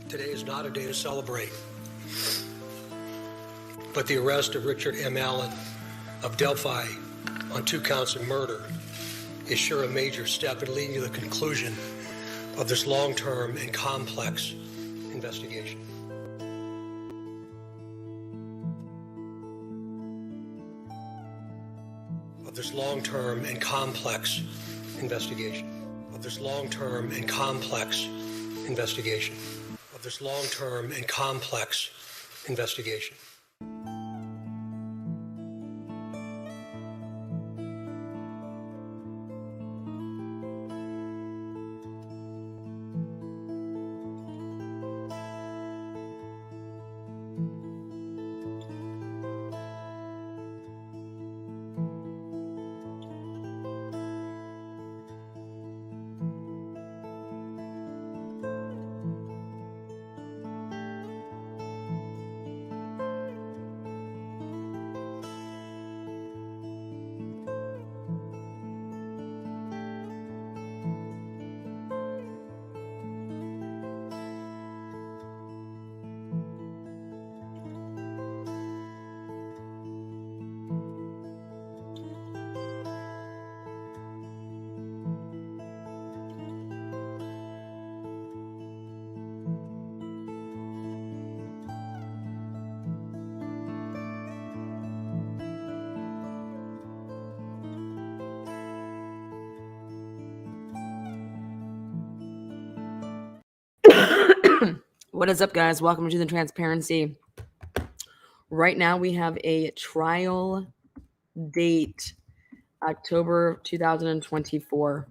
Today is not a day to celebrate, but the arrest of Richard M. Allen of Delphi on 2 counts of murder is sure a major step in leading to the conclusion of this long-term and complex investigation. Of this long-term and complex investigation. Of this long-term and complex investigation. Of this long-term and complex investigation. What is up, guys? Welcome to the Transparency. Right now, we have a trial date, October 2024,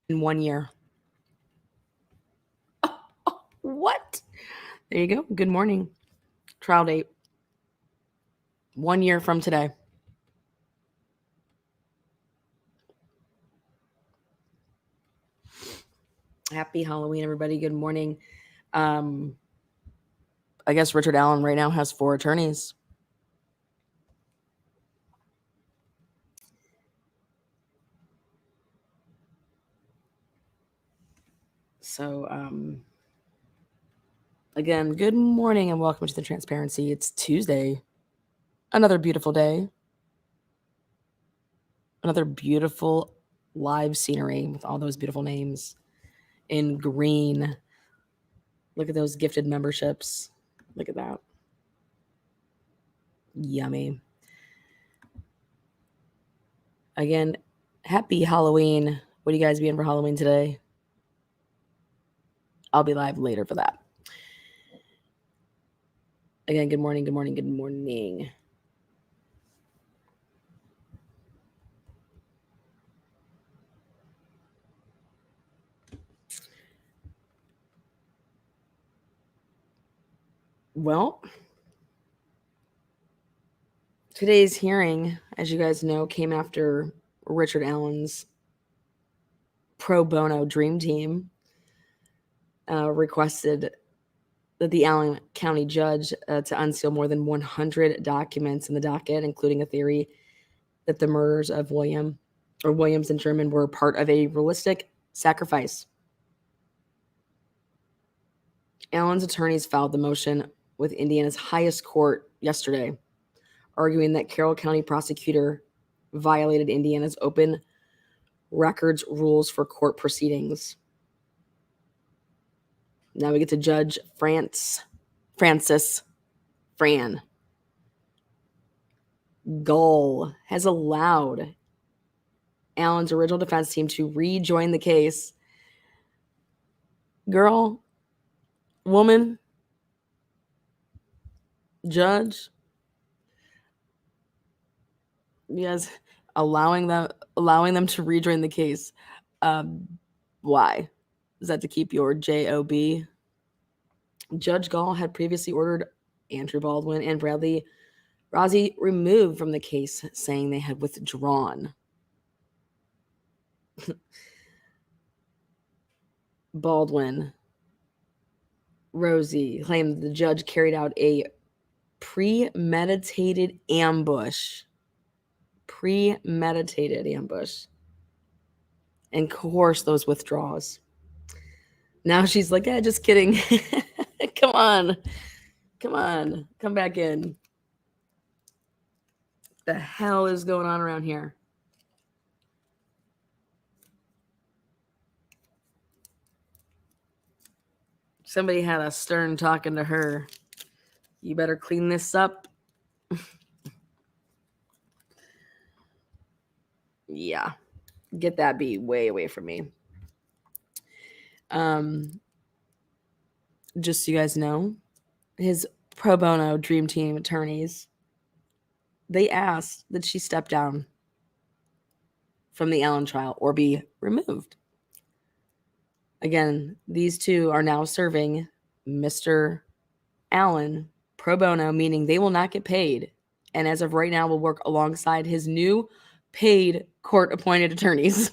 in 1 year. What? There you go. Good morning. Trial date, 1 year from today. Happy Halloween, everybody. Good morning. I guess Richard Allen right now has 4 attorneys. So, again, good morning and welcome to the Transparency. It's Tuesday. Another beautiful day. Another beautiful live scenery with all those beautiful names in green. Look at those gifted memberships. Look at that. Yummy. Again, happy Halloween. What are you guys being for Halloween today? I'll be live later for that. Again, good morning, good morning, good morning. Well, today's hearing, as you guys know, came after Richard Allen's Pro Bono Dream Team requested that the Allen County judge to unseal more than 100 documents in the docket, including a theory that the murders of Williams and Sherman were part of a realistic sacrifice. Allen's attorneys filed the motion with Indiana's highest court yesterday, arguing that Carroll County prosecutor violated Indiana's open records rules for court proceedings. Now we get to Judge Fran Gull has allowed Allen's original defense team to rejoin the case. Girl, woman, judge, yes, allowing them to rejoin the case. Why? Is that to keep your job? Judge Gull had previously ordered Andrew Baldwin and Bradley Rozzi removed from the case, saying they had withdrawn. Baldwin, Rozzi claimed the judge carried out a premeditated ambush and coerced those withdrawals. Now she's like, yeah, just kidding. Come on. Come back in. The hell is going on around here? Somebody had a stern talking to her. You better clean this up. Yeah. Get that bee way away from me. Just so you guys know, his Pro Bono Dream Team attorneys, they asked that she step down from the Allen trial or be removed. Again, these two are now serving Mr. Allen pro bono, meaning they will not get paid. And as of right now, will work alongside his new paid court-appointed attorneys.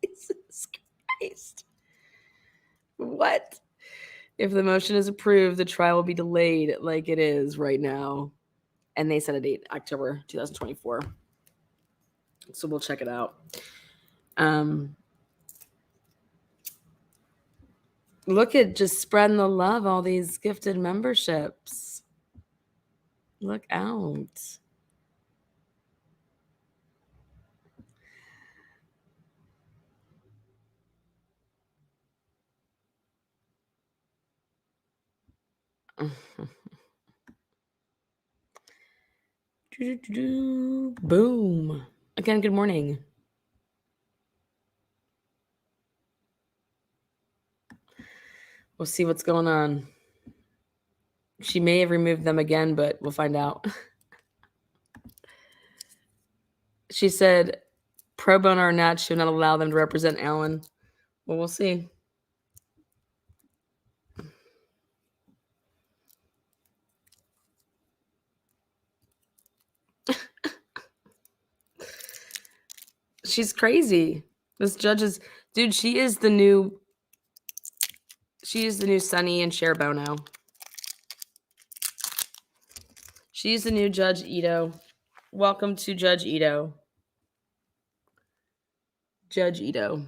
Jesus Christ. What? If the motion is approved, the trial will be delayed like it is right now. And they set a date, October 2024. So we'll check it out. Look at just spreading the love, all these gifted memberships. Look out. Boom. Again, good morning. We'll see what's going on. She may have removed them again, but we'll find out. She said, pro bono or not, she will not allow them to represent Allen. Well, we'll see. She's crazy. This judge is, dude, she is the new Sunny and Cher Bono. She's the new Judge Ito. Welcome to Judge Ito. Judge Ito.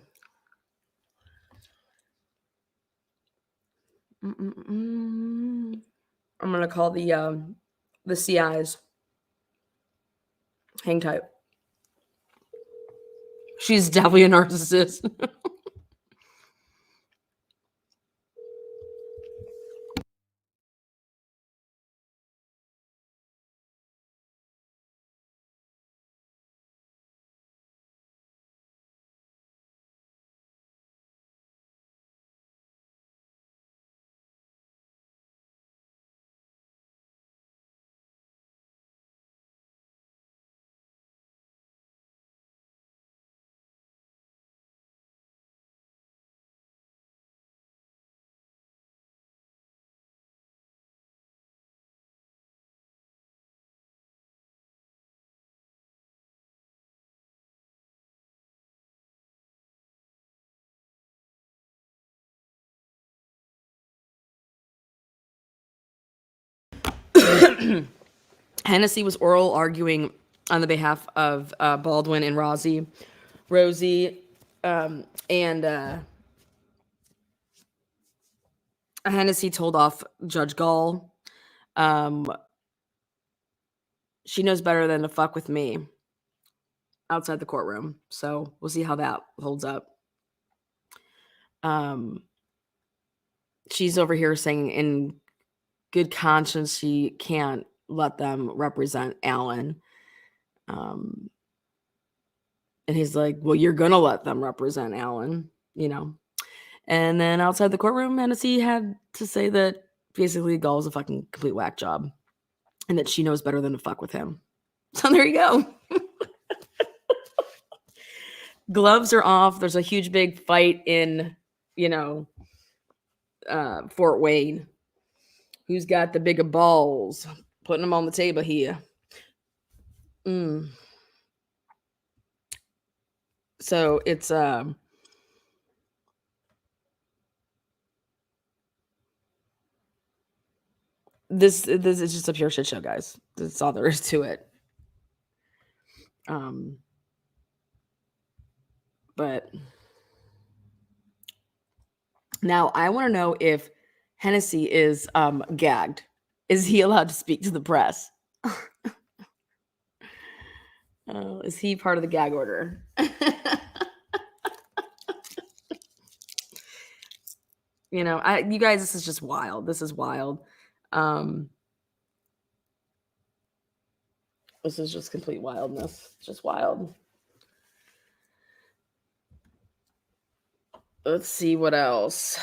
I'm gonna call the CIs. Hang tight. She's definitely a narcissist. Hennessy was oral arguing on the behalf of Baldwin and Rosie, and Hennessy told off Judge Gull. She knows better than to fuck with me outside the courtroom. So we'll see how that holds up. She's over here saying in good conscience she can't let them represent Allen. And he's like, well, you're going to let them represent Allen, you know. And then outside the courtroom, Hennessy had to say that basically Gull's a fucking complete whack job and that she knows better than to fuck with him. So there you go. Gloves are off. There's a huge big fight in, Fort Wayne. Who's got the bigger balls? Putting them on the table here. So it's this is just a pure shit show, guys. That's all there is to it. But now I want to know if Hennessy is gagged. Is he allowed to speak to the press? Is he part of the gag order? You know, you guys, this is just wild. This is wild. This is just complete wildness. Just wild. Let's see what else.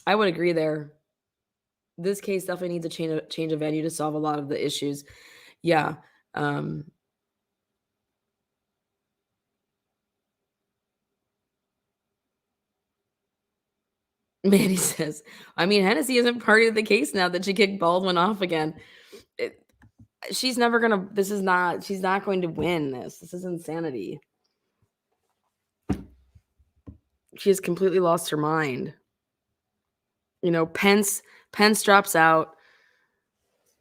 I would agree there. This case definitely needs a change of venue to solve a lot of the issues. Yeah. Manny says, I mean, Hennessy isn't part of the case now that she kicked Baldwin off again. She's never going to, she's not going to win this. This is insanity. She has completely lost her mind. You know, Pence drops out.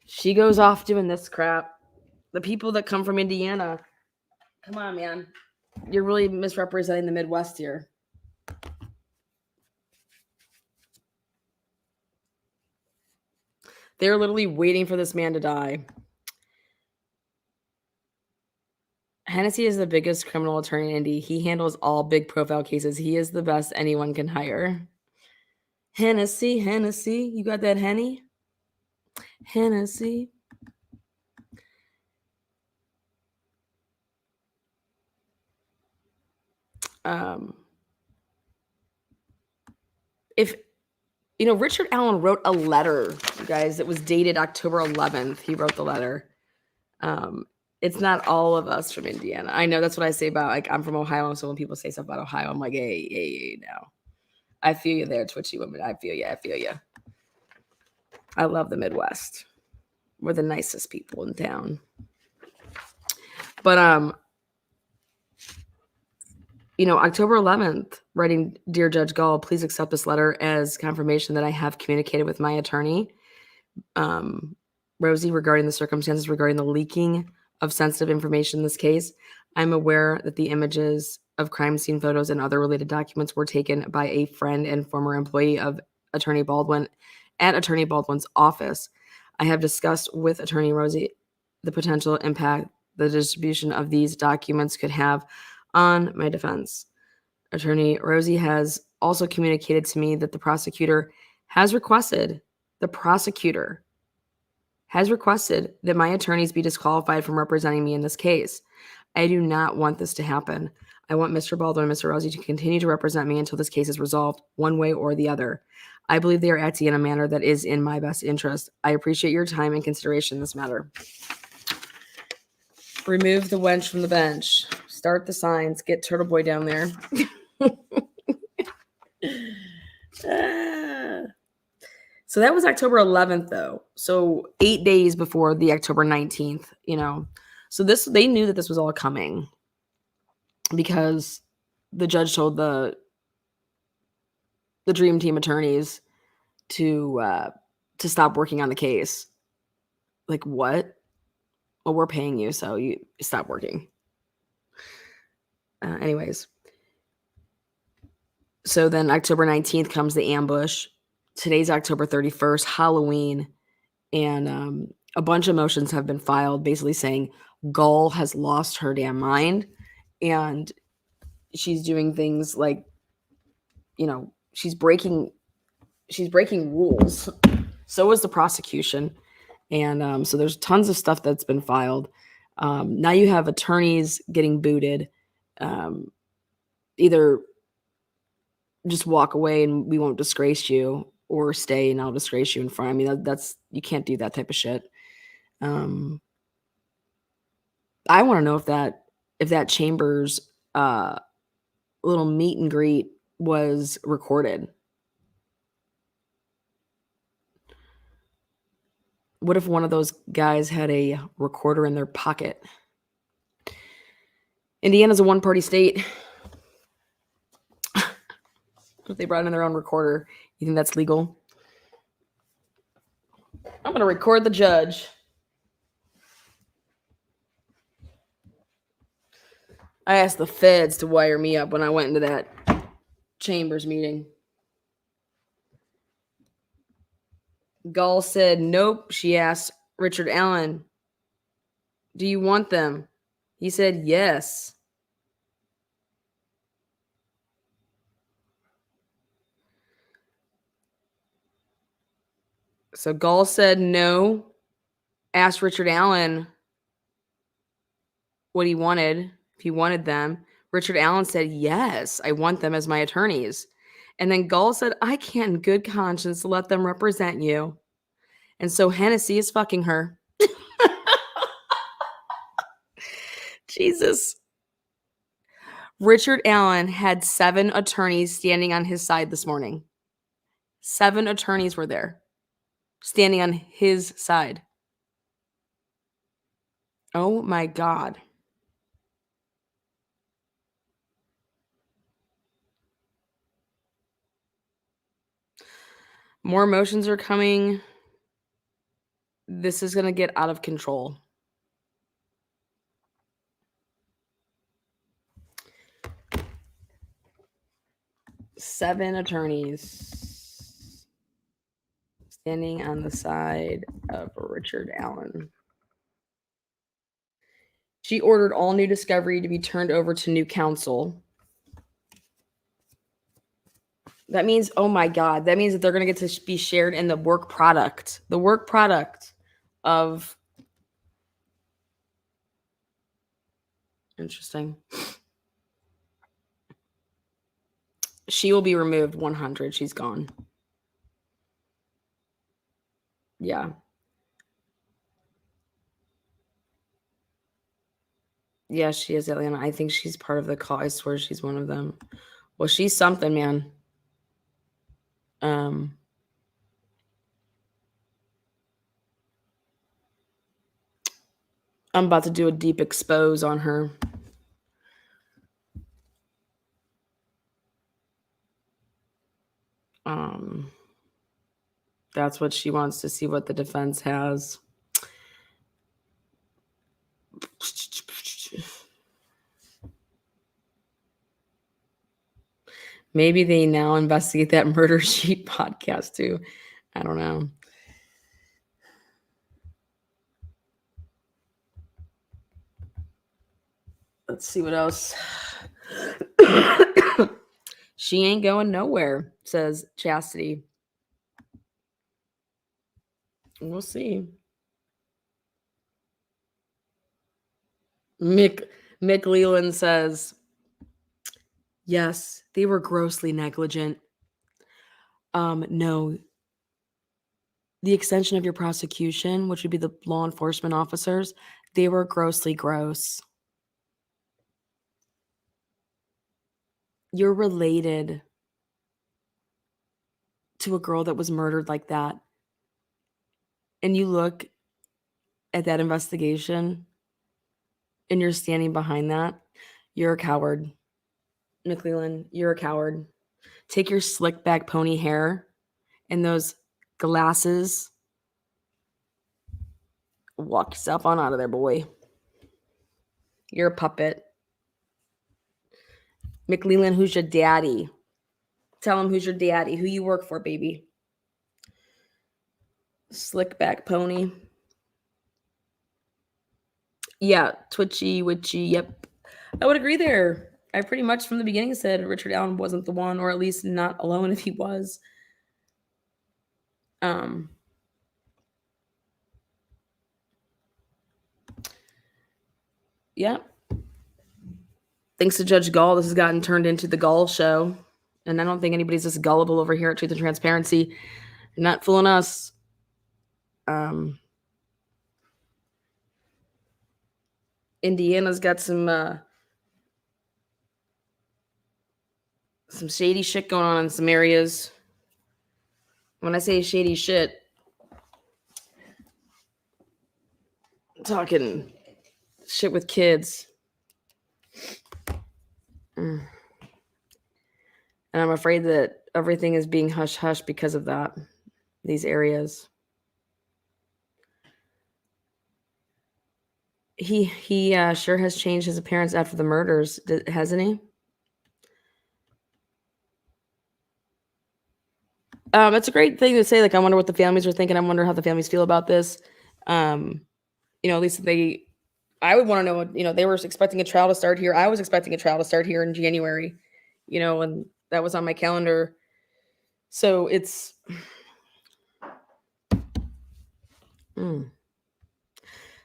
She goes off doing this crap. The people that come from Indiana, come on, man. You're really misrepresenting the Midwest here. They're literally waiting for this man to die. Hennessy is the biggest criminal attorney in Indy. He handles all big profile cases. He is the best anyone can hire. Hennessy. You got that Henny? Hennessy. If you know, Richard Allen wrote a letter, you guys, that was dated October 11th. He wrote the letter. It's not all of us from Indiana. I know that's what I say about, like, I'm from Ohio, so when people say stuff about Ohio, I'm like, hey, no. I feel you there, Twitchy woman. I feel you. I love the Midwest. We're the nicest people in town. But you know, October 11th, writing, Dear Judge Gull, please accept this letter as confirmation that I have communicated with my attorney, Rosie, regarding the circumstances regarding the leaking of sensitive information in this case. I'm aware that the images of crime scene photos and other related documents were taken by a friend and former employee of Attorney Baldwin at Attorney Baldwin's office. I have discussed with Attorney Rosie the potential impact the distribution of these documents could have on my defense. Attorney Rosie has also communicated to me that the prosecutor has requested that my attorneys be disqualified from representing me in this case. I do not want this to happen. I want Mr. Baldwin and Mr. Rosie to continue to represent me until this case is resolved one way or the other. I believe they are acting in a manner that is in my best interest. I appreciate your time and consideration in this matter. Remove the wench from the bench. Start the signs. Get Turtle Boy down there. So that was October 11th, though. So 8 days before the October 19th, you know. So they knew that this was all coming because the judge told the Dream Team attorneys to stop working on the case. Like, what? Well, we're paying you, so you stop working. Anyways. So then October 19th comes the ambush. Today's October 31st, Halloween. And a bunch of motions have been filed basically saying Gull has lost her damn mind. And she's doing things like, you know, she's breaking rules. So is the prosecution. And so there's tons of stuff that's been filed. Now you have attorneys getting booted. Either just walk away and we won't disgrace you, or stay and I'll disgrace you in front. I mean, that's you can't do that type of shit. I want to know if that Chambers little meet and greet was recorded. What if one of those guys had a recorder in their pocket? Indiana's a one-party state. If they brought in their own recorder, you think that's legal? I'm going to record the judge. I asked the feds to wire me up when I went into that chambers meeting. Gull said, nope. She asked Richard Allen, do you want them? He said, yes. So Gull said no, asked Richard Allen what he wanted, if he wanted them. Richard Allen said, yes, I want them as my attorneys. And then Gull said, I can't in good conscience let them represent you. And so Hennessy is fucking her. Jesus. Richard Allen had 7 attorneys standing on his side this morning. 7 attorneys were there, standing on his side. Oh my God. More motions are coming. This is going to get out of control. Seven attorneys standing on the side of Richard Allen. She ordered all new discovery to be turned over to new counsel. That means, oh my God, that means that they're going to get to be shared in the work product. The work product of... Interesting. She will be removed 100. She's gone. Yeah. Yeah, she is Atlanta. I think she's part of the call. I swear she's one of them. Well, she's something, man. I'm about to do a deep expose on her. That's what she wants to see what the defense has. Maybe they now investigate that Murder Sheet podcast too. I don't know. Let's see what else. She ain't going nowhere, says Chastity. We'll see. Mick Leland says, yes, they were grossly negligent. No. The extension of your prosecution, which would be the law enforcement officers, they were grossly gross. You're related to a girl that was murdered like that. And you look at that investigation and you're standing behind that. You're a coward. McLeland, you're a coward. Take your slick back pony hair and those glasses. Walk yourself on out of there, boy. You're a puppet. McLeland, who's your daddy? Tell him who's your daddy, who you work for, baby. Slick back pony. Yeah, twitchy, witchy, yep. I would agree there. I pretty much from the beginning said Richard Allen wasn't the one, or at least not alone if he was. Yeah. Thanks to Judge Gull, this has gotten turned into the Gull show. And I don't think anybody's just gullible over here at Truth and Transparency. You're not fooling us. Indiana's got some shady shit going on in some areas. When I say shady shit, I'm talking shit with kids. And I'm afraid that everything is being hush-hush because of that, these areas. He sure has changed his appearance after the murders, hasn't he? It's a great thing to say. Like, I wonder what the families are thinking. I wonder how the families feel about this. At least I would want to know what, they were expecting a trial to start here. I was expecting a trial to start here in January, and that was on my calendar. So it's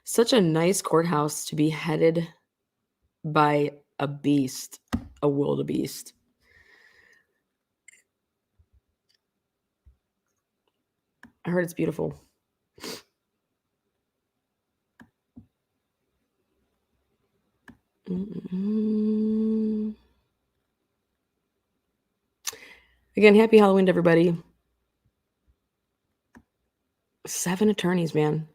such a nice courthouse to be headed by a beast, a wildebeest. I heard it's beautiful. Again, happy Halloween to everybody. 7 attorneys, man.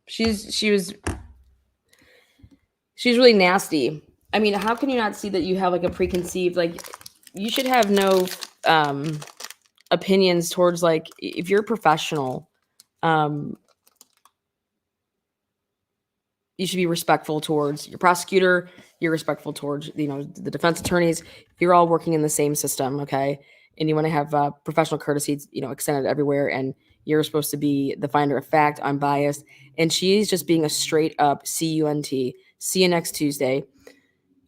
She's really nasty. I mean, how can you not see that you have like a preconceived, like, you should have no opinions towards, like, if you're a professional, you should be respectful towards your prosecutor. You're respectful towards, the defense attorneys. You're all working in the same system, okay? And you want to have professional courtesy, extended everywhere. And you're supposed to be the finder of fact, unbiased. And she's just being a straight up CUNT. See you next Tuesday.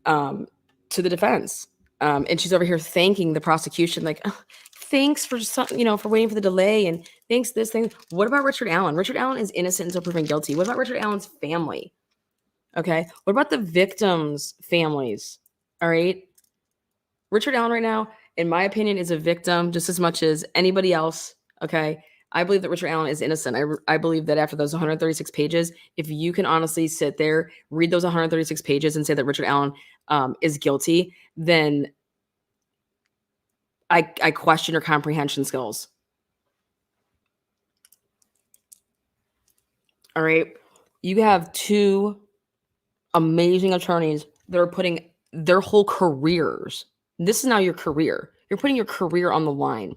To the defense. And she's over here thanking the prosecution, like, oh, thanks for for waiting for the delay, and thanks this thing. What about Richard Allen? Richard Allen is innocent until proven guilty. What about Richard Allen's family? Okay. What about the victims' families? All right. Richard Allen right now, in my opinion, is a victim just as much as anybody else. Okay. I believe that Richard Allen is innocent. I believe that after those 136 pages, if you can honestly sit there, read those 136 pages and say that Richard Allen is guilty, then I question your comprehension skills. All right. You have 2 amazing attorneys that are putting their whole careers. This is now your career. You're putting your career on the line.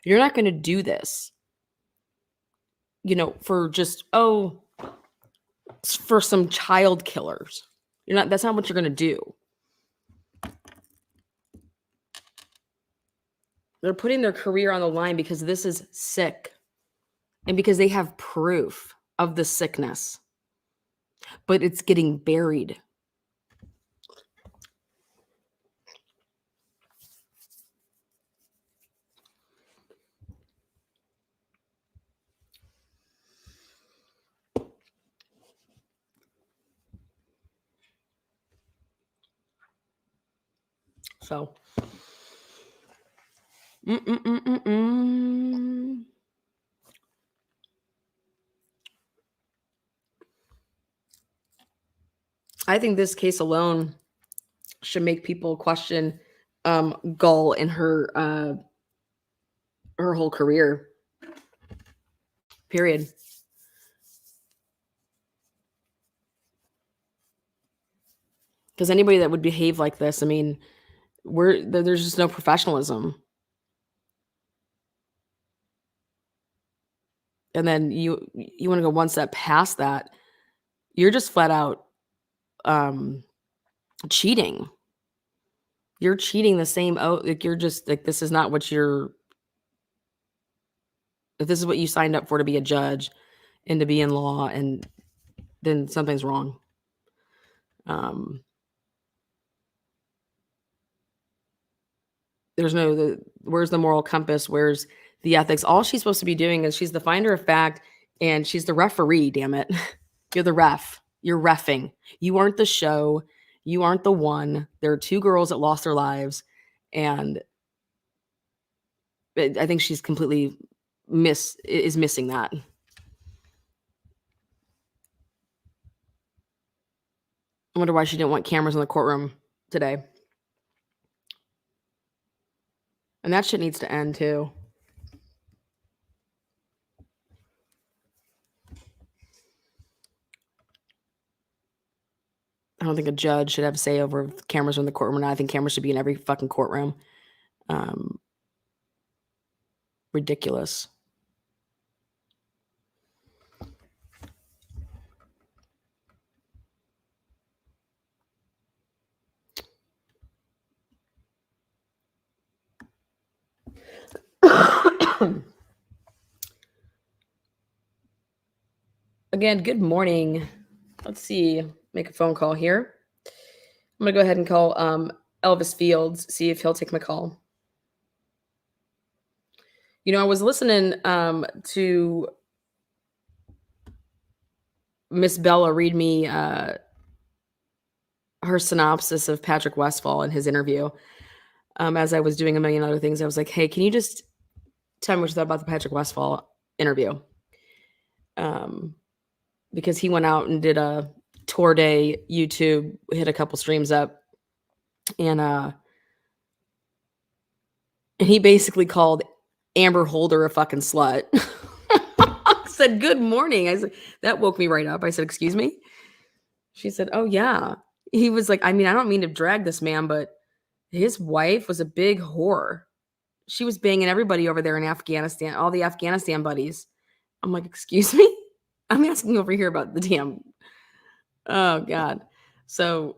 You're not going to do this, for just, for some child killers. That's not what you're going to do. They're putting their career on the line because this is sick and because they have proof of the sickness, but it's getting buried. So, I think this case alone should make people question Gull and her whole career. Period. Because anybody that would behave like this, I mean, there's just no professionalism. And then you want to go one step past that. You're just flat out cheating. You're cheating the same. Like, you're just like, this is not what if this is what you signed up for, to be a judge and to be in law, and then something's wrong. There's where's the moral compass? Where's the ethics? All she's supposed to be doing is she's the finder of fact, and she's the referee, damn it. You're the ref. You're reffing. You aren't the show. You aren't the one. There are 2 girls that lost their lives, and I think she's completely missing that. I wonder why she didn't want cameras in the courtroom today. And that shit needs to end too. I don't think a judge should have a say over if cameras are in the courtroom or not. I think cameras should be in every fucking courtroom. Ridiculous. Again, good morning. Let's see. Make a phone call here. I'm going to go ahead and call Elvis Fields, see if he'll take my call. You know, I was listening to Miss Bella read me her synopsis of Patrick Westphal in his interview. As I was doing a million other things, I was like, hey, can you just tell me what you thought about the Patrick Westphal interview? Because he went out and did a tour day YouTube, hit a couple streams up, and he basically called Amber Holder a fucking slut. I said, good morning. I said, that woke me right up. I said, excuse me? She said, oh, yeah. He was like, I mean, I don't mean to drag this man, but his wife was a big whore. She was banging everybody over there in Afghanistan, all the Afghanistan buddies. I'm like, excuse me? I'm asking over here about the damn. Oh, God. So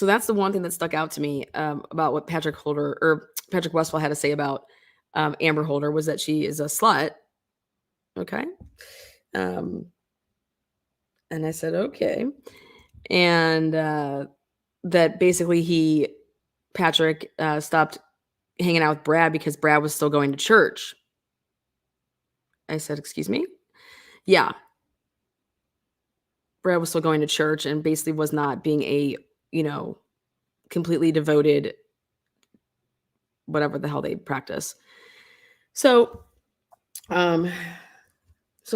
that's the one thing that stuck out to me about what Patrick Westphal had to say about Amber Holder was that she is a slut. Okay. And I said, okay. And that basically Patrick stopped hanging out with Brad because Brad was still going to church. I said, excuse me? Yeah. Brad was still going to church and basically was not being a, completely devoted, whatever the hell they practice. So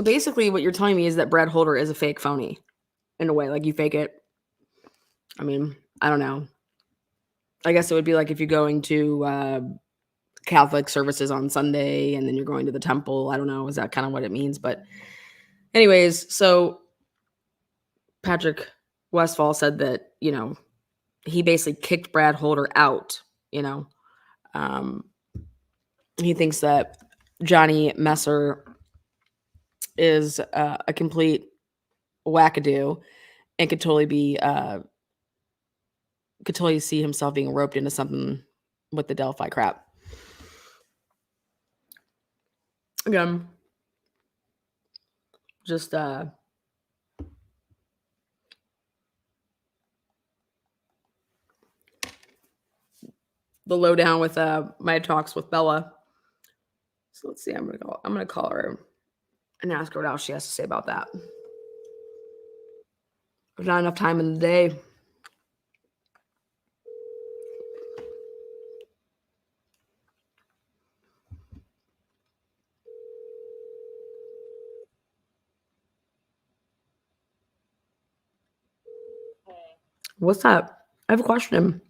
basically what you're telling me is that Brad Holder is a fake phony in a way, like you fake it. I mean, I don't know. I guess it would be like if you're going to Catholic services on Sunday and then you're going to the temple. I don't know. Is that kind of what it means? But anyways, so Patrick Westphal said that, he basically kicked Brad Holder out, he thinks that Johnny Messer is a complete wackadoo and could totally see himself being roped into something with the Delphi crap. Again, just the lowdown with my talks with Bella. So let's see. I'm gonna call her and ask her what else she has to say about that. There's not enough time in the day. What's up? I have a question.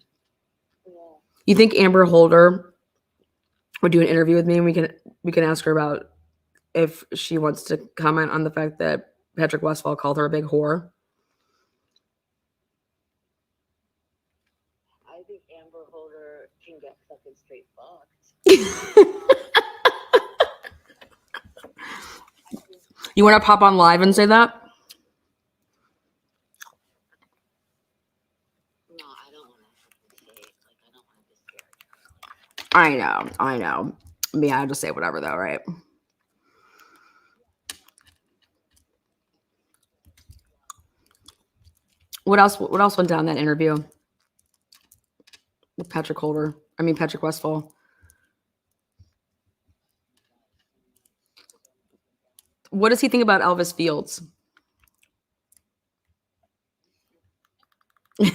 Yeah. You think Amber Holder would do an interview with me and we can ask her about if she wants to comment on the fact that Patrick Westphal called her a big whore? I think Amber Holder can get fucking straight fucked. You want to pop on live and say that? No, I don't want to say it. Like, I don't want to disparage her. I know. Yeah, I'll just say whatever though, right? What else went down that interview with Patrick Westphal? What does he think about Elvis Fields? He's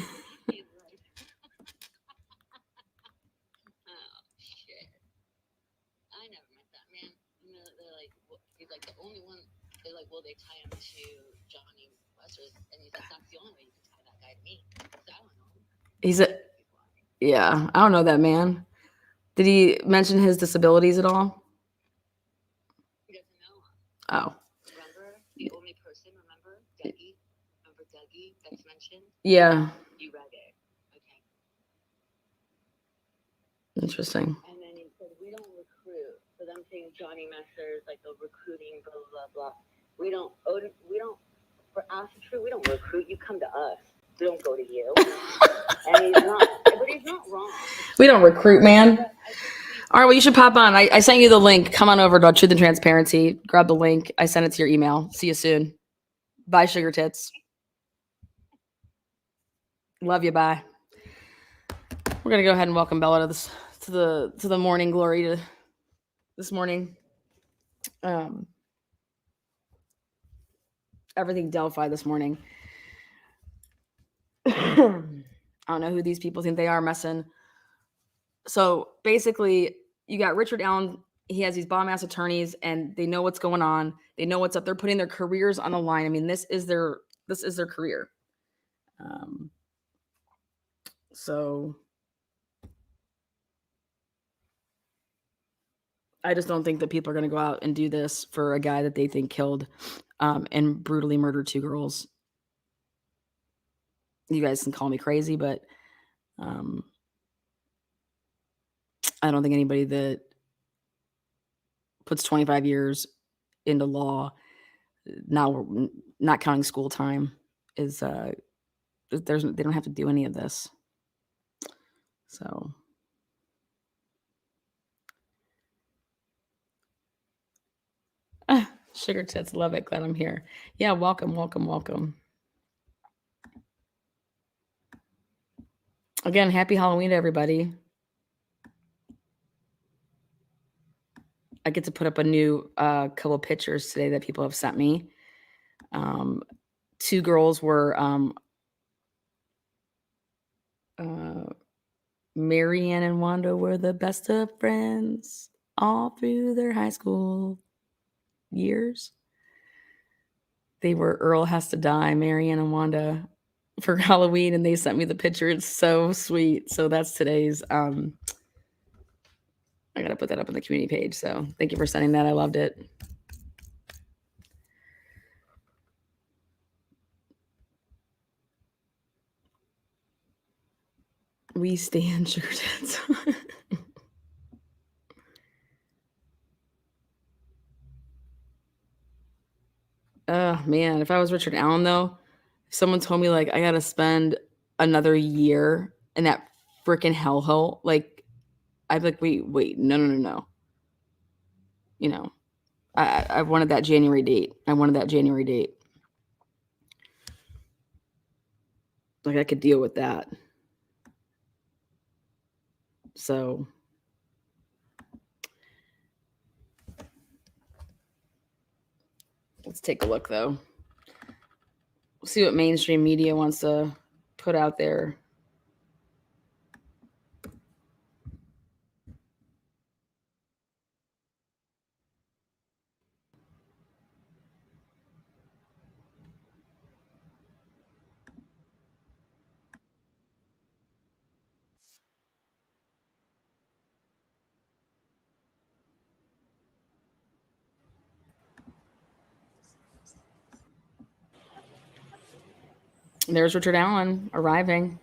like the only one. They're like, well, they tie him to Johnny Westers, and he's like, that's He's a yeah. I don't know that man. Did he mention his disabilities at all? He doesn't know. Oh, Remember the only person? Remember Dougie? Remember Dougie that's mentioned? yeah. You read it. Okay. Interesting. And then he said, we don't recruit. So them saying Johnny Messer's like a recruiting, blah, blah, blah. We don't, for True, we don't recruit. You come to us. We don't go to you. And he's not, but he's not wrong. We don't recruit, man. But I think All right, well, you should pop on. I sent you the link. Come on over to Truth and Transparency. Grab the link. I sent it to your email. See you soon. Bye, sugar tits. Love you. Bye. We're gonna go ahead and welcome Bella to this to the morning glory to this morning. Everything Delphi this morning. I don't know who these people think they are messing. So basically, you got Richard Allen. He has these bomb ass attorneys, and they know what's going on. They know what's up. They're putting their careers on the line. I mean, this is their career. So I just don't think that people are going to go out and do this for a guy that they think killed and brutally murdered 2 girls. You guys can call me crazy, but I don't think anybody that puts 25 years into law, now not counting school time, is they don't have to do any of this. So sugar tits, love it. Glad I'm here. Yeah, welcome. Again, happy Halloween to everybody. I get to put up a new couple pictures today that people have sent me. 2 girls were Marianne and Wanda were the best of friends all through their high school years. They were Earl Has to Die, Marianne and Wanda, for Halloween, and they sent me the picture. It's so sweet. So that's today's. I gotta put that up on the community page. So thank you for sending that. I loved it. We stand sugar tits. Oh man, if I was Richard Allen though, if someone told me like I gotta spend another year in that freaking hellhole, like I'd be like, wait, no. You know, I wanted that January date. Like I could deal with that. So let's take a look though. We'll see what mainstream media wants to put out there. There's Richard Allen arriving.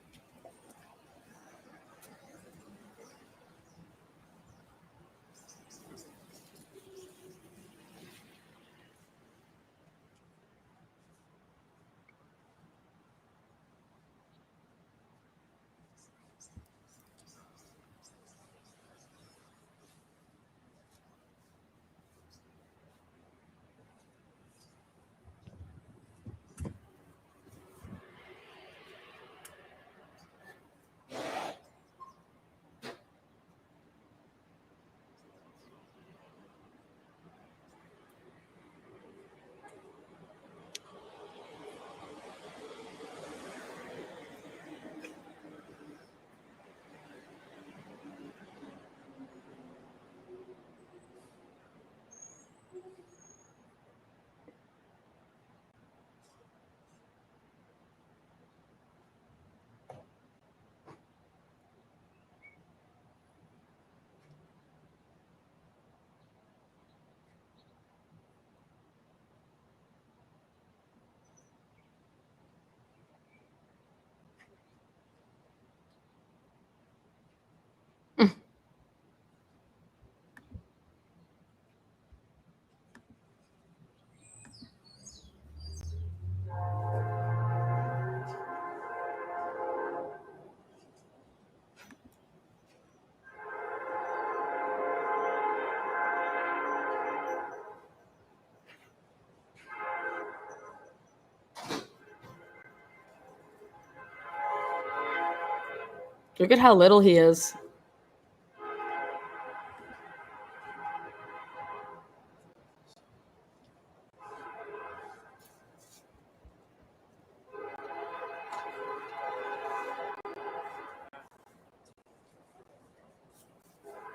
Look at how little he is.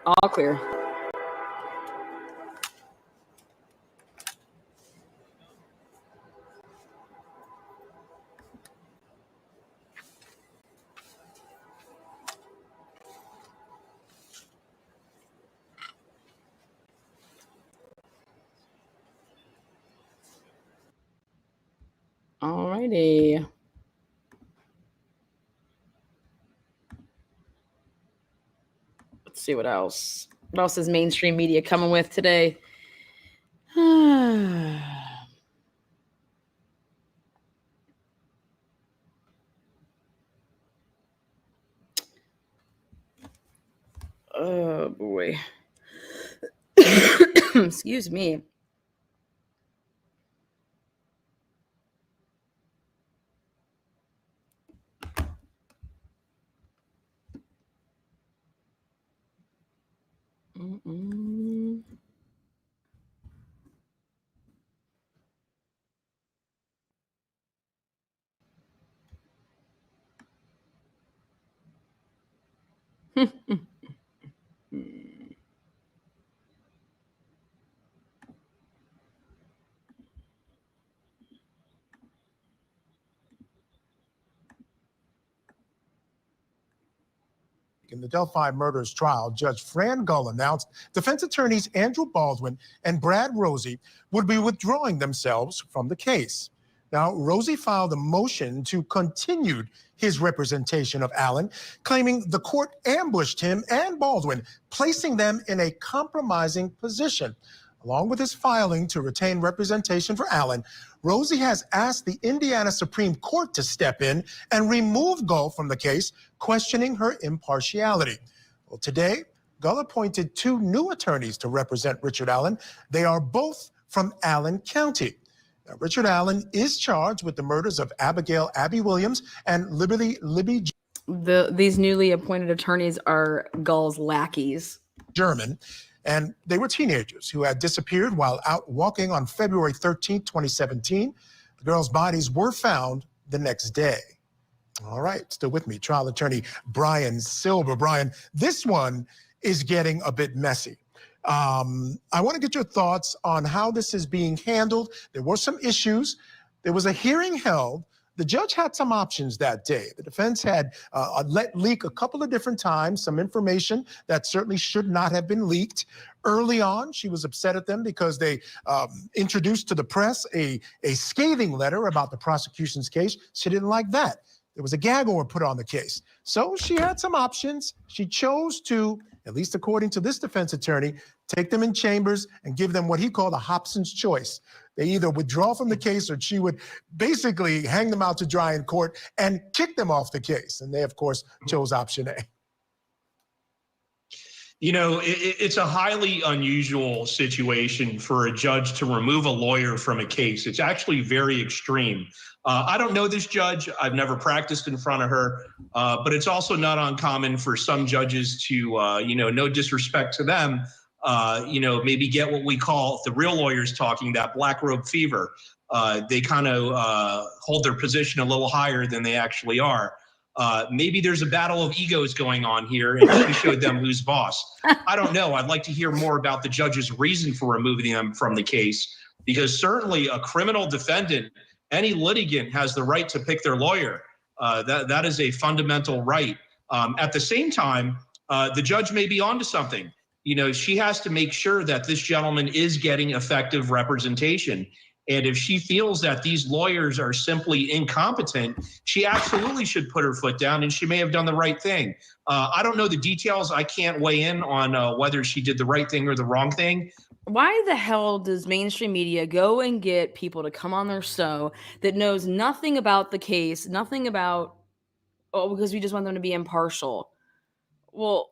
All clear. Alrighty. Let's see what else. What else is mainstream media coming with today? Oh boy. Excuse me. Mm-mm. In the Delphi murders trial, Judge Fran Gull announced defense attorneys Andrew Baldwin and Brad Rosie would be withdrawing themselves from the case. Now, Rosie filed a motion to continue his representation of Allen, claiming the court ambushed him and Baldwin, placing them in a compromising position. Along with his filing to retain representation for Allen, Rosie has asked the Indiana Supreme Court to step in and remove Gull from the case, questioning her impartiality. Well, today, Gull appointed 2 new attorneys to represent Richard Allen. They are both from Allen County. Now, Richard Allen is charged with the murders of Abigail Abby Williams and Libby These newly appointed attorneys are Gull's lackeys. German, and they were teenagers who had disappeared while out walking on February 13, 2017. The girls' bodies were found the next day. All right, still with me, trial attorney Brian Silber. Brian, this one is getting a bit messy. I want to get your thoughts on how this is being handled. There were some issues. There was a hearing held. The judge had some options that day. The defense had let leak a couple of different times some information that certainly should not have been leaked. Early on, she was upset at them because they introduced to the press a scathing letter about the prosecution's case. She didn't like that. There was a gag order put on the case. So she had some options. She chose to, at least according to this defense attorney, take them in chambers and give them what he called a Hobson's choice. They either withdraw from the case or she would basically hang them out to dry in court and kick them off the case. And they, of course, chose option A. You know, it's a highly unusual situation for a judge to remove a lawyer from a case. It's actually very extreme. I don't know this judge. I've never practiced in front of her, but it's also not uncommon for some judges to, no disrespect to them, maybe get what we call, the real lawyers talking, that black robe fever. They kind of hold their position a little higher than they actually are. Maybe there's a battle of egos going on here and she showed them who's boss. I don't know. I'd like to hear more about the judge's reason for removing them from the case, because certainly a criminal defendant, any litigant, has the right to pick their lawyer. That is a fundamental right. At the same time, the judge may be onto something. You know, she has to make sure that this gentleman is getting effective representation. And if she feels that these lawyers are simply incompetent, she absolutely should put her foot down, and she may have done the right thing. I don't know the details. I can't weigh in on whether she did the right thing or the wrong thing. Why the hell does mainstream media go and get people to come on their show that knows nothing about the case, nothing about, because we just want them to be impartial? Well,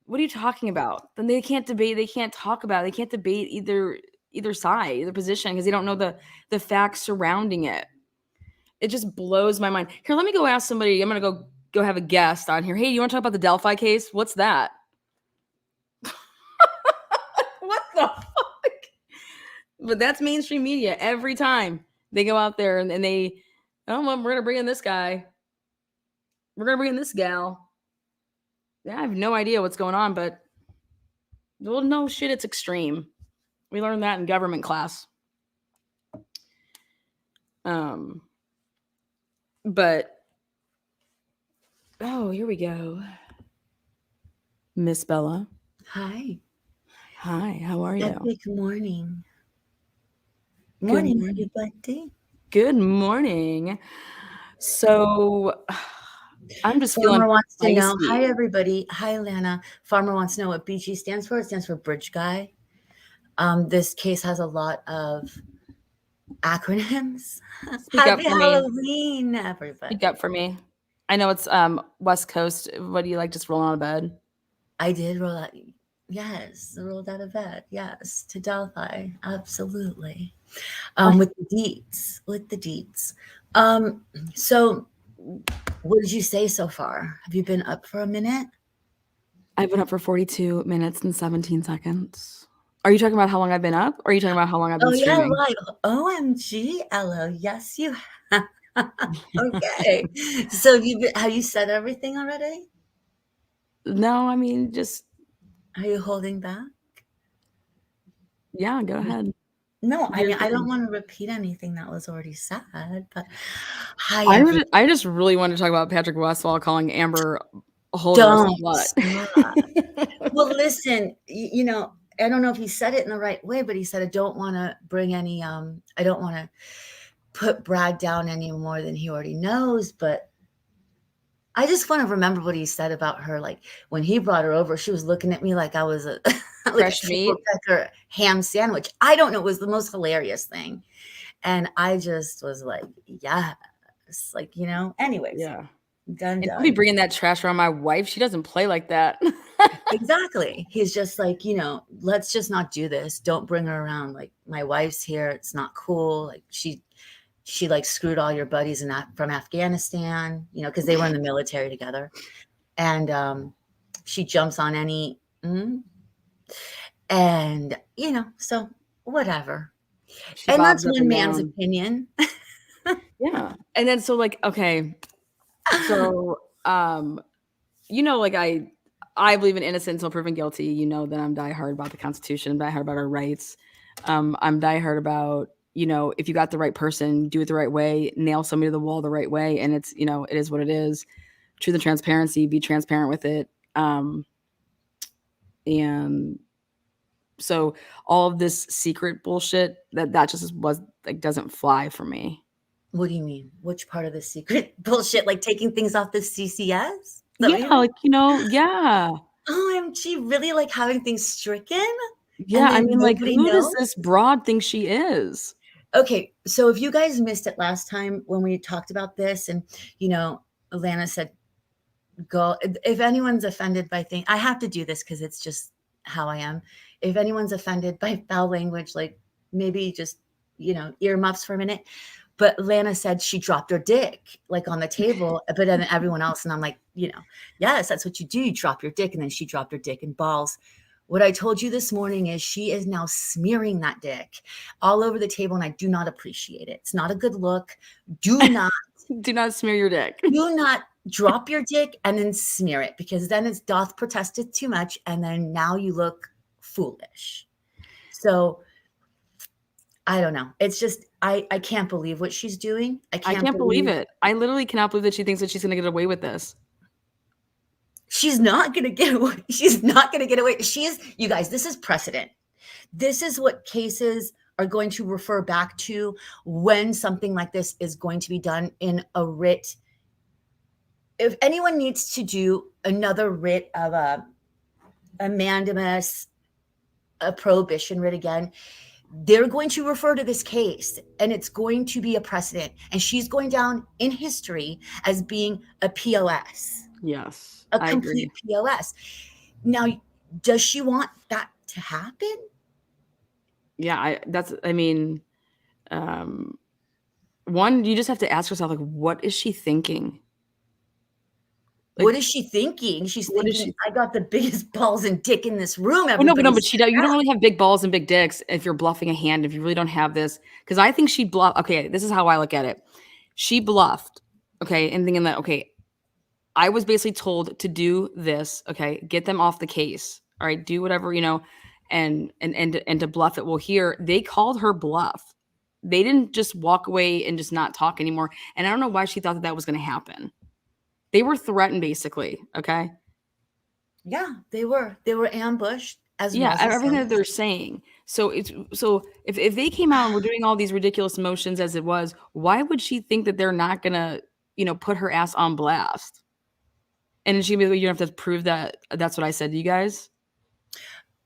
what are you talking about? Then they can't debate, they can't talk about it, they can't debate either side, either position, because they don't know the facts surrounding it. It just blows my mind. Here, let me go ask somebody. I'm going to go go have a guest on here. Hey, you want to talk about the Delphi case? What's that? What the fuck? But that's mainstream media. Every time they go out there and they, oh, well, we're going to bring in this guy. We're going to bring in this gal. Yeah, I have no idea what's going on, but well, no shit, it's extreme. We learned that in government class. But oh, here we go. Miss Bella. Hi. Hi, how are you? Good morning. Good Morning, morning. everybody. Good morning. So I'm just Farmer feeling wants to know. feisty. Hi, everybody. Hi, Lana. Farmer wants to know what BG stands for. It stands for Bridge Guy. This case has a lot of acronyms. Speak up Happy for me. Halloween, everybody. Speak up for me. I know it's West Coast. What do you like? Just rolling out of bed? I did roll out. Yes, rolled out of bed. Yes, to Delphi. Absolutely. With the deets. So what did you say so far? Have you been up for a minute? I've been up for 42 minutes and 17 seconds. Are you talking about how long I've been up? Or are you talking about how long I've been streaming? Yeah, right. OMG, Ella. Yes, you have. Okay. So have you said everything already? No, I mean, just. Are you holding back? Yeah, go ahead. No, I mean, I don't want to repeat anything that was already said, but I just really wanted to talk about Patrick Westphal calling Amber Holder a slut. Well, listen, I don't know if he said it in the right way, but he said, I don't want to bring any, I don't want to put Brad down any more than he already knows, but I just want to remember what he said about her. Like when he brought her over, she was looking at me like I was a fresh meat pecker ham sandwich. I don't know. It was the most hilarious thing. And I just was like, yes, like, anyways. Yeah. Done. Don't be bringing that trash around my wife. She doesn't play like that. Exactly. He's just like, let's just not do this. Don't bring her around. Like my wife's here. It's not cool. Like she like screwed all your buddies from Afghanistan, because they were in the military together. And she jumps on any, and, so whatever. And that's one man's opinion. Yeah. And then, so like, okay. So, like I believe in innocence until proven guilty. You know that I'm diehard about the Constitution, diehard about our rights. I'm diehard about, if you got the right person, do it the right way, nail somebody to the wall the right way. And it's, it is what it is. Truth and transparency, be transparent with it. And so all of this secret bullshit that just was like, doesn't fly for me. What do you mean? Which part of the secret bullshit? Like taking things off the CCS? Yeah, like, yeah. OMG, really like having things stricken? Yeah, I mean, like, who does this broad think she is? Okay, so if you guys missed it last time when we talked about this and, Alana said, go, if anyone's offended by things, I have to do this because it's just how I am. If anyone's offended by foul language, like maybe just, earmuffs for a minute. But Lana said she dropped her dick like on the table, but then everyone else. And I'm like, yes, that's what you do. You drop your dick. And then she dropped her dick and balls. What I told you this morning is she is now smearing that dick all over the table. And I do not appreciate it. It's not a good look. Do not smear your dick. Do not drop your dick and then smear it, because then it's doth protested too much. And then now you look foolish. So I don't know. It's just, I can't believe what she's doing. I can't believe it. I literally cannot believe that she thinks that she's going to get away with this. She's not going to get away. She's not going to get away. You guys, this is precedent. This is what cases are going to refer back to when something like this is going to be done in a writ. If anyone needs to do another writ of a mandamus, a prohibition writ again, they're going to refer to this case and it's going to be a precedent. And she's going down in history as being a POS. Yes. A complete POS. Now, does she want that to happen? Yeah, one, you just have to ask yourself, like, what is she thinking? What is she thinking? She's What is thinking, she- I got the biggest balls and dick in this room. Oh, no, but Everybody's you don't really have big balls and big dicks if you're bluffing a hand, if you really don't have this. Because I think she bluffed. Okay, this is how I look at it. She bluffed, okay, and thinking that, okay, I was basically told to do this, okay, get them off the case, all right, do whatever, and to bluff it. Well, here, they called her bluff. They didn't just walk away and just not talk anymore. And I don't know why she thought that was going to happen. They were threatened, basically, okay? Yeah, they were ambushed as Yeah, Rosie everything that said. they're saying. So if they came out and were doing all these ridiculous motions as it was, why would she think that they're not gonna, put her ass on blast? And then she'd be like, you don't have to prove that that's what I said to you guys.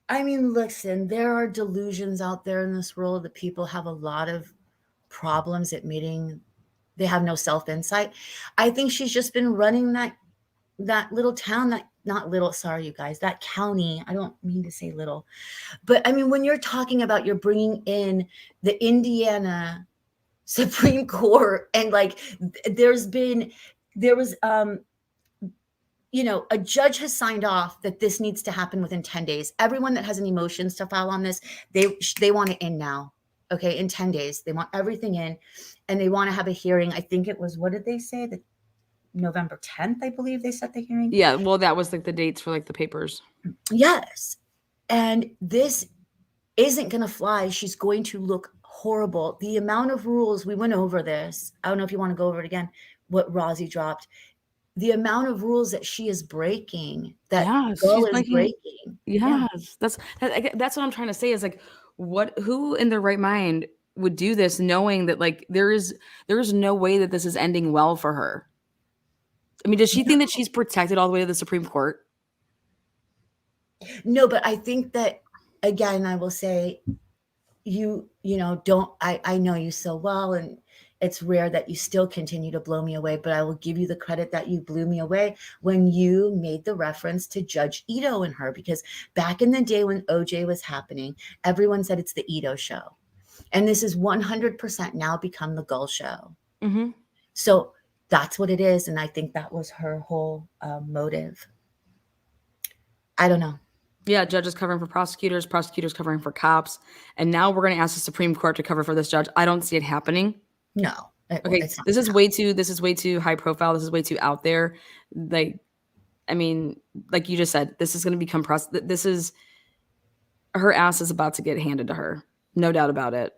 I mean, listen, there are delusions out there in this world that people have a lot of problems admitting they have no self-insight. I think she's just been running that little town, that not little, sorry, you guys, that county. I don't mean to say little, but I mean, when you're talking about you're bringing in the Indiana Supreme Court and like there was a judge has signed off that this needs to happen within 10 days. Everyone that has any motions to file on this, they want it in now. Okay, in 10 days. They want everything in and they want to have a hearing. I think it was, what did they say? That November 10th, I believe they set the hearing. Yeah, well, that was like the dates for like the papers. Yes. And this isn't going to fly. She's going to look horrible. The amount of rules, we went over this. I don't know if you want to go over it again, what Rosie dropped. The amount of rules that she is breaking, that Gull is breaking. Yes, that's what I'm trying to say is like, who in their right mind would do this knowing that like there is no way that this is ending well for her? I mean, does she think that she's protected all the way to the Supreme Court? No, but I think that, again, I will say, I know you so well, and it's rare that you still continue to blow me away, but I will give you the credit that you blew me away when you made the reference to Judge Ito and her, because back in the day when OJ was happening, everyone said it's the Ito show. And this is 100% now become the Gull show. Mm-hmm. So that's what it is. And I think that was her whole motive. I don't know. Yeah, judges covering for prosecutors covering for cops. And now we're going to ask the Supreme Court to cover for this judge. I don't see it happening. No. Okay, this is way too high profile. This is way too out there. Like, I mean, like you just said, this is going to become her ass is about to get handed to her. No doubt about it.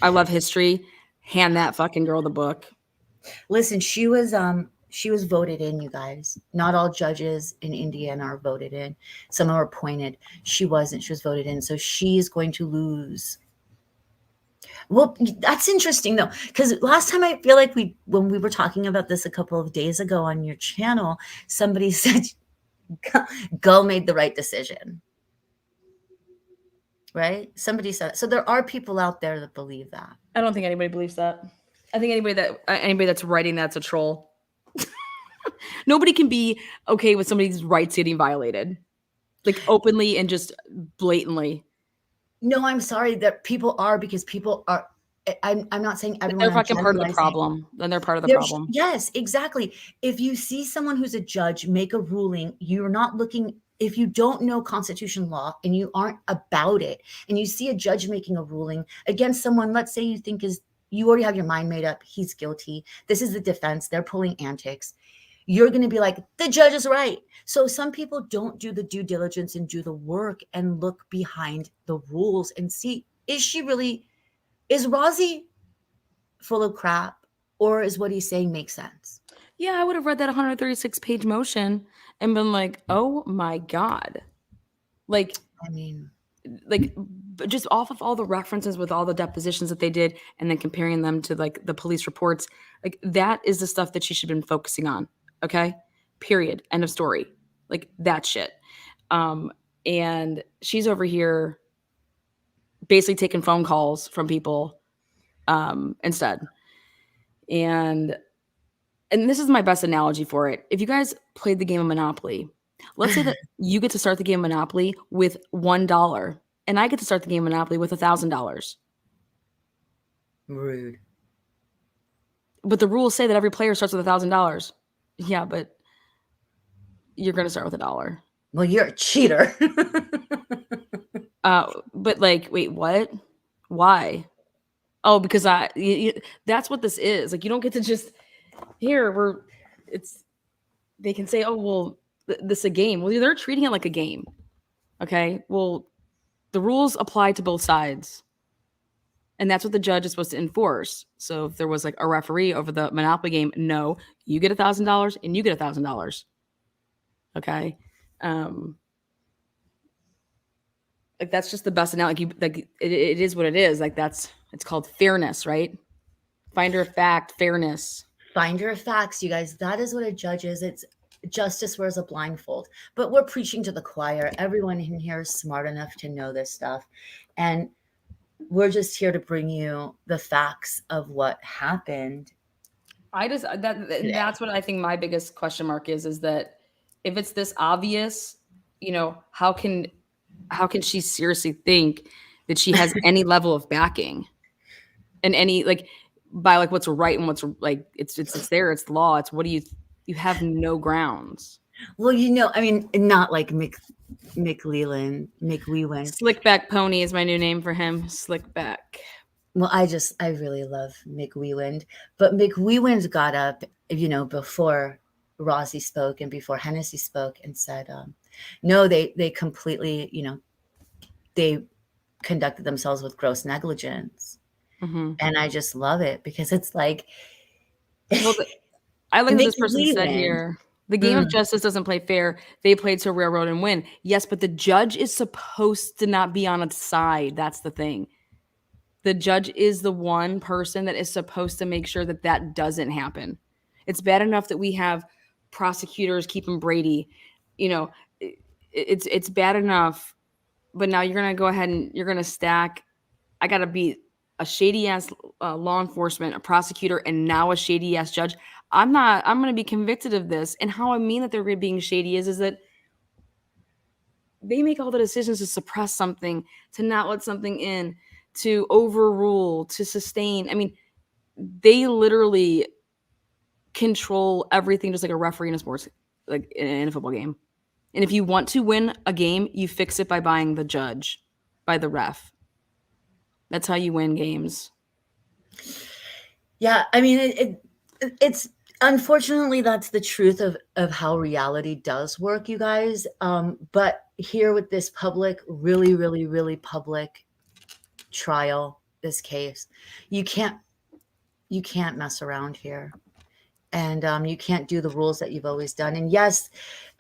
I love history. Hand that fucking girl the book. Listen, she was voted in, you guys. Not all judges in Indiana are voted in. Some are appointed. She wasn't. She was voted in. So she's going to lose. Well, that's interesting though, because last time I feel like when we were talking about this a couple of days ago on your channel, somebody said Gull made the right decision. Right? Somebody said, so there are people out there that believe that. I don't think anybody believes that. I think anybody that's writing that's a troll. Nobody can be okay with somebody's rights getting violated, like openly and just blatantly. No, I'm sorry that people are, because people are. I'm not saying everyone. They're fucking part of the problem. Then they're part of the problem. Yes, exactly. If you see someone who's a judge make a ruling, you're not looking. If you don't know constitutional law and you aren't about it, and you see a judge making a ruling against someone, let's say you already have your mind made up, he's guilty. This is the defense. They're pulling antics. You're going to be like, the judge is right. So some people don't do the due diligence and do the work and look behind the rules and see, is Rosie full of crap, or is what he's saying make sense? Yeah, I would have read that 136-page motion and been like, oh my God. Like, I mean, like just off of all the references with all the depositions that they did and then comparing them to like the police reports, like that is the stuff that she should have been focusing on. Okay. Period. End of story. Like that shit. And she's over here basically taking phone calls from people instead. And this is my best analogy for it. If you guys played the game of Monopoly, let's say that you get to start the game of Monopoly with $1 and I get to start the game of Monopoly with $1,000. Rude. But the rules say that every player starts with $1,000. Yeah, but you're going to start with $1. Well, you're a cheater. But like, wait, what? Why? Oh, because that's what this is. Like, you don't get to just they can say, oh, well, this is a game. Well, they're treating it like a game. Okay. Well, the rules apply to both sides. And that's what the judge is supposed to enforce. So if there was like a referee over the Monopoly game, no, you get $1,000 and you get $1,000. Okay. Like that's just the best analogy. Like it is what it is. Like it's called fairness, right? Finder of fact, fairness. Finder of facts, you guys. That is what a judge is. It's justice wears a blindfold. But we're preaching to the choir. Everyone in here is smart enough to know this stuff. And we're just here to bring you the facts of what happened. That's what I think my biggest question mark is that if it's this obvious, how can she seriously think that she has any level of backing and any by what's right and what's like it's there, it's law, it's what do you have no grounds. Well, I mean, not like McWeeland. Slickback Pony is my new name for him. Slickback. Well, I really love McWeeland, but McWeeland got up, before Rossi spoke and before Hennessy spoke and said, no, they completely, they conducted themselves with gross negligence. Mm-hmm. And I just love it because it's like, well, I like what this person said here. The game of justice doesn't play fair. They play to railroad and win. Yes, but the judge is supposed to not be on its side. That's the thing. The judge is the one person that is supposed to make sure that doesn't happen. It's bad enough that we have prosecutors keeping Brady. It's bad enough, but now you're going to go ahead and you're going to stack. I got to be a shady ass law enforcement, a prosecutor, and now a shady ass judge. I'm going to be convicted of this. And how I mean that they're being shady is that they make all the decisions to suppress something, to not let something in, to overrule, to sustain. I mean, they literally control everything just like a referee in a sports, like in a football game. And if you want to win a game, you fix it by buying the judge, by the ref. That's how you win games. Yeah, I mean, it's unfortunately that's the truth of how reality does work, you guys. But here with this public, really, really, really public trial, this case, you can't mess around here. And you can't do the rules that you've always done. And yes,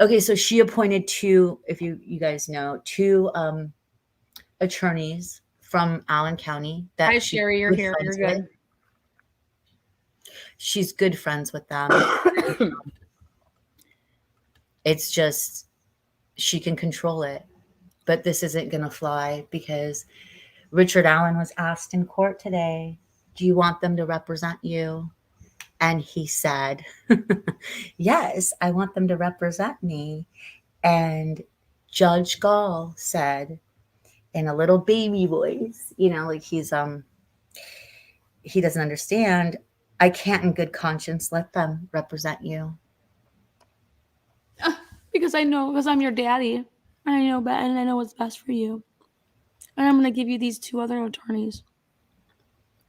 okay, so she appointed two, if you guys know, two attorneys from Allen County. Hi, Sherry, you're here. You're good. With. She's good friends with them. It's just she can control it. But this isn't going to fly because Richard Allen was asked in court today, do you want them to represent you? And he said, yes, I want them to represent me. And Judge Gull said in a little baby voice, like he doesn't understand. I can't in good conscience let them represent you. Because I'm your daddy. I know and I know what's best for you. And I'm going to give you these two other attorneys.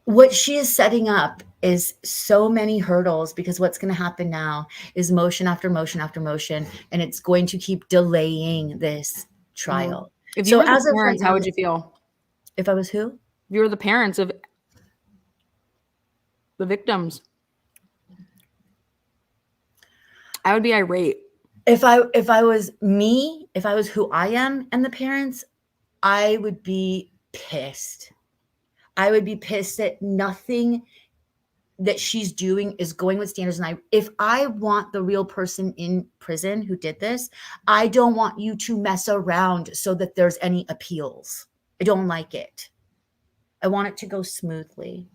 What she is setting up is so many hurdles because what's going to happen now is motion after motion after motion, and it's going to keep delaying this trial. If you were the parents, how would you feel? If I was who? If you were the parents of the victims, I would be irate. If I was me, if I was who I am and the parents, I would be pissed. I would be pissed that nothing that she's doing is going with standards. And if I want the real person in prison who did this, I don't want you to mess around so that there's any appeals. I don't like it. I want it to go smoothly.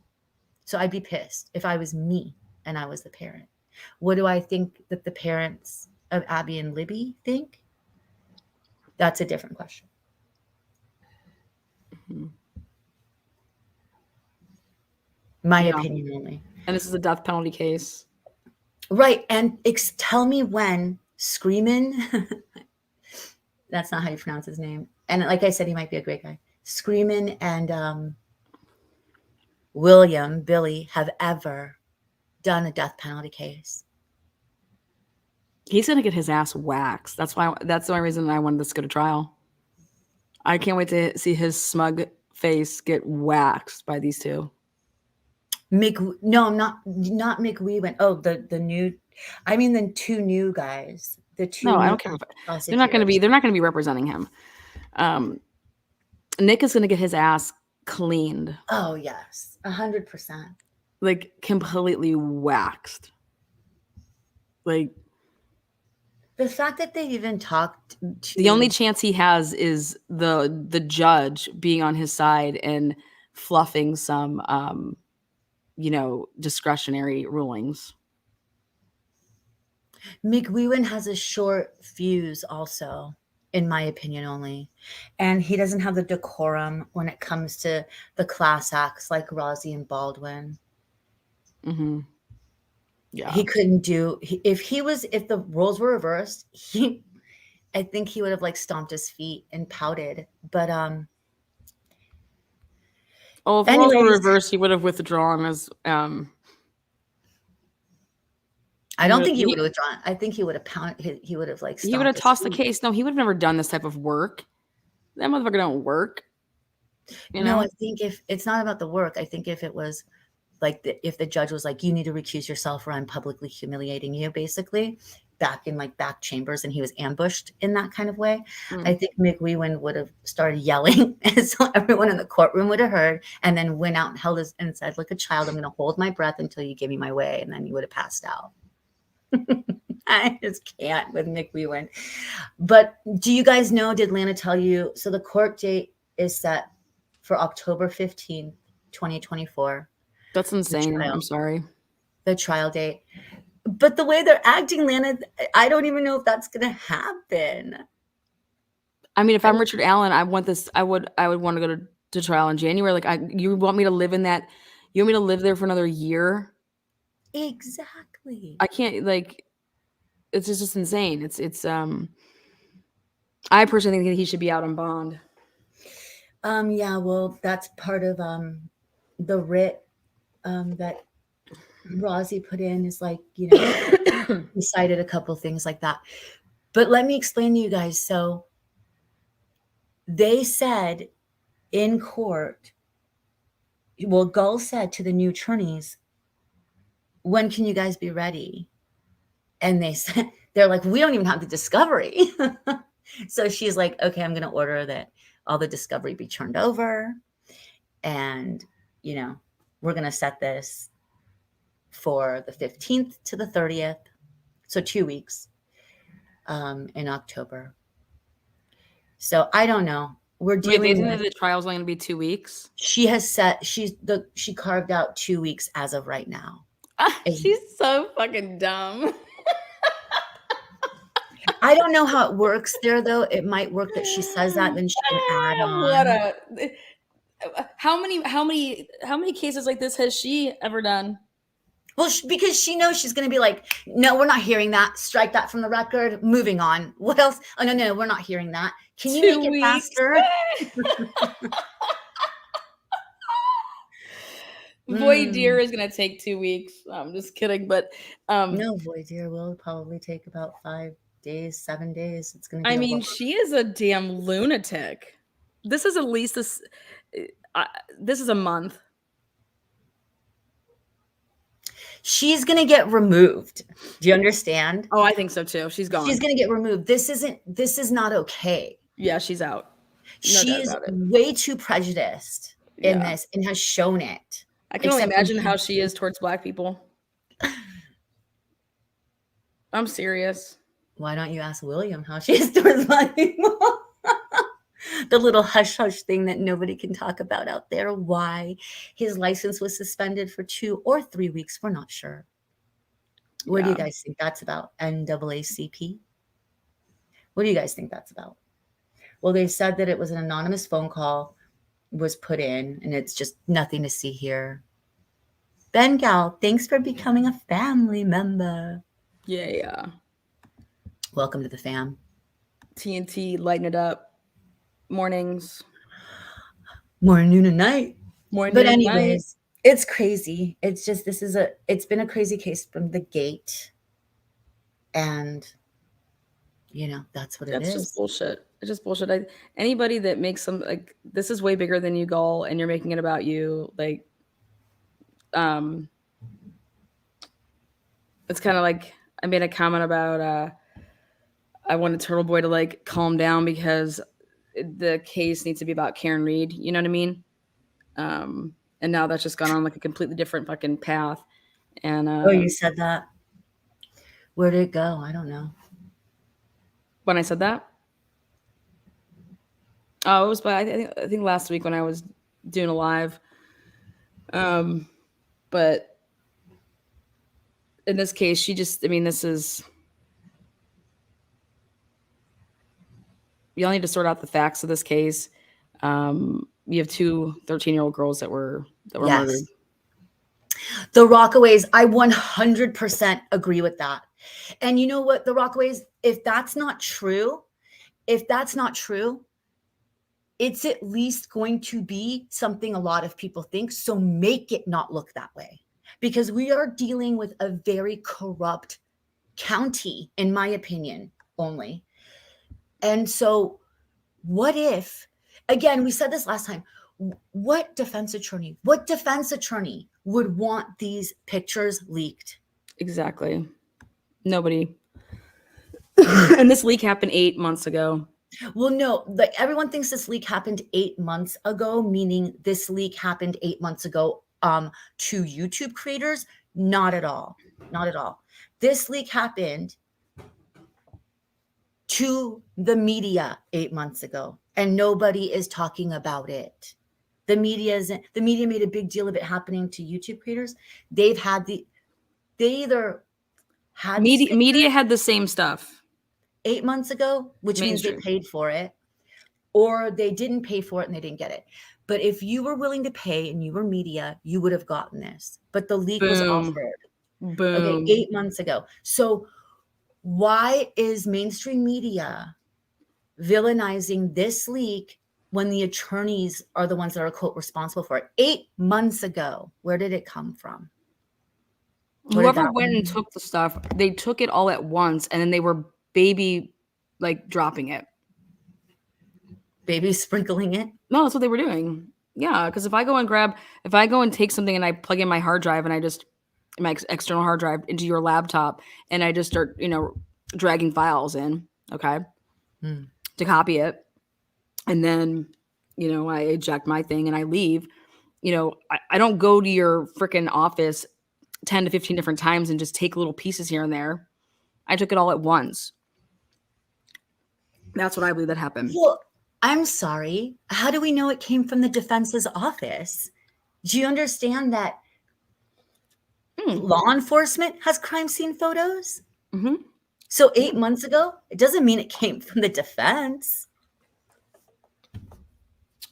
So I'd be pissed if I was me and I was the parent. What do I think that the parents of Abby and Libby think? That's a different question. Mm-hmm. My opinion only. And this is a death penalty case. Right. And tell me when Screamin'. That's not how you pronounce his name. And like I said, he might be a great guy. Screamin' and Billy, have ever done a death penalty case. He's gonna get his ass waxed. That's the only reason I wanted this to go to trial. I can't wait to see his smug face get waxed by these two. No, not McWeewen. Oh, the new, I mean the two new guys. The two. No, I new don't care. They're not prosecutors. gonna be representing him. Nick is gonna get his ass cleaned. Oh yes, 100%. Like completely waxed. Like The fact that they even talked to the only chance he has is the judge being on his side and fluffing some discretionary rulings. McWeewen has a short fuse also, in my opinion only. And he doesn't have the decorum when it comes to the class acts like Rosie and Baldwin. Mm-hmm. Yeah. He couldn't do, if the roles were reversed, I think he would have like stomped his feet and pouted. But if roles were reversed, he would have withdrawn as I don't think he would have withdrawn. I think he would have pounded. He would have like. He would have tossed the case. No, he would have never done this type of work. That motherfucker don't work. No, I think if it's not about the work, I think if it was like if the judge was like, you need to recuse yourself or I'm publicly humiliating you, basically, back in like back chambers, and he was ambushed in that kind of way, I think McWeewen would have started yelling, and so everyone in the courtroom would have heard, and then went out and held his and said, like a child, I'm going to hold my breath until you give me my way, and then he would have passed out. I just can't with McWeewen. But do you guys know, did Lana tell you? So the court date is set for October 15th, 2024. That's insane. I'm sorry. The trial date. But the way they're acting, Lana, I don't even know if that's going to happen. I mean, if I'm Richard Allen, I want this. I would want to go to trial in January. Like, you want me to live in that? You want me to live there for another year? Exactly. I can't, like, it's just insane. I personally think that he should be out on bond. Yeah, well, that's part of the writ that Rosie put in is like, he cited a couple things like that. But let me explain to you guys. So they said in court, well, Gull said to the new attorneys, when can you guys be ready? And they're like, we don't even have the discovery. So she's like, okay, I'm going to order that all the discovery be turned over. And, we're going to set this for the 15th to the 30th. So 2 weeks in October. So I don't know. We're dealing with the trial's only going to be 2 weeks. She has set, she carved out 2 weeks as of right now. She's so fucking dumb. I don't know how it works there, though. It might work that she says that, then she can add on. How many cases like this has she ever done? Well, because she knows she's going to be like, no, we're not hearing that. Strike that from the record. Moving on. What else? Oh, no, we're not hearing that. Can you make it faster? Voir dire is going to take 2 weeks. I'm just kidding. But no, voir dire will probably take about 5 days, 7 days. It's going to be. I mean, she is a damn lunatic. This is at least this is a month. She's going to get removed. Do you understand? Oh, I think so too. She's gone. She's going to get removed. This is not okay. Yeah, she's out. She is way too prejudiced in this and has shown it. I can only imagine how she is towards Black people. I'm serious. Why don't you ask William how she is towards Black people? The little hush-hush thing that nobody can talk about out there. Why his license was suspended for 2 or 3 weeks. We're not sure. What do you guys think that's about? NAACP? What do you guys think that's about? Well, they said that it was an anonymous phone call was put in, and it's just nothing to see here. Ben Gal, thanks for becoming a family member. Yeah. Welcome to the fam. TNT, lighten it up. Mornings. Morning, noon, and night. Morning, But noon, and anyways, it's crazy. It's just it's been a crazy case from the gate. And that's what it That's is. just bullshit. It's just bullshit. Anybody that makes some like this is way bigger than you, Gull, and you're making it about you. Like, it's kind of like I made a comment about I wanted Turtle Boy to like calm down because the case needs to be about Karen Reed. You know what I mean? And now that's just gone on like a completely different fucking path. And Oh, you said that? Where did it go? I don't know. When I said that, oh, it was by I think last week when I was doing a live. But in this case, this is. Y'all need to sort out the facts of this case. You have two 13-year-old girls that were murdered. The Rockaways, I 100% agree with that. And you know what, the Rockaways, if that's not true, it's at least going to be something a lot of people think. So make it not look that way, because we are dealing with a very corrupt county, in my opinion, only. And so what if, again, we said this last time, what defense attorney would want these pictures leaked? Exactly. Nobody. And this leak happened 8 months ago. Well, no, like everyone thinks this leak happened 8 months ago, meaning this leak happened 8 months ago to YouTube creators. Not at all. Not at all. This leak happened to the media 8 months ago, and nobody is talking about it. The media made a big deal of it happening to YouTube creators. They either had media had the same stuff 8 months ago, which means they paid for it, or they didn't pay for it and they didn't get it. But if you were willing to pay and you were media, you would have gotten this. But the leak was offered. Boom. Okay, 8 months ago. So why is mainstream media villainizing this leak when the attorneys are the ones that are, quote, responsible for it? 8 months ago, where did it come from? Whoever went and took the stuff, they took it all at once, and then they were dropping it. Baby sprinkling it? No, that's what they were doing. Yeah, because if I go and take something and I plug in my hard drive and my external hard drive into your laptop and I just start, dragging files in, okay, to copy it. And then, I eject my thing and I leave. I don't go to your freaking office 10 to 15 different times and just take little pieces here and there. I took it all at once. That's what I believe that happened. Well, I'm sorry. How do we know it came from the defense's office? Do you understand that law enforcement has crime scene photos? Mm-hmm. So 8 months ago, it doesn't mean it came from the defense.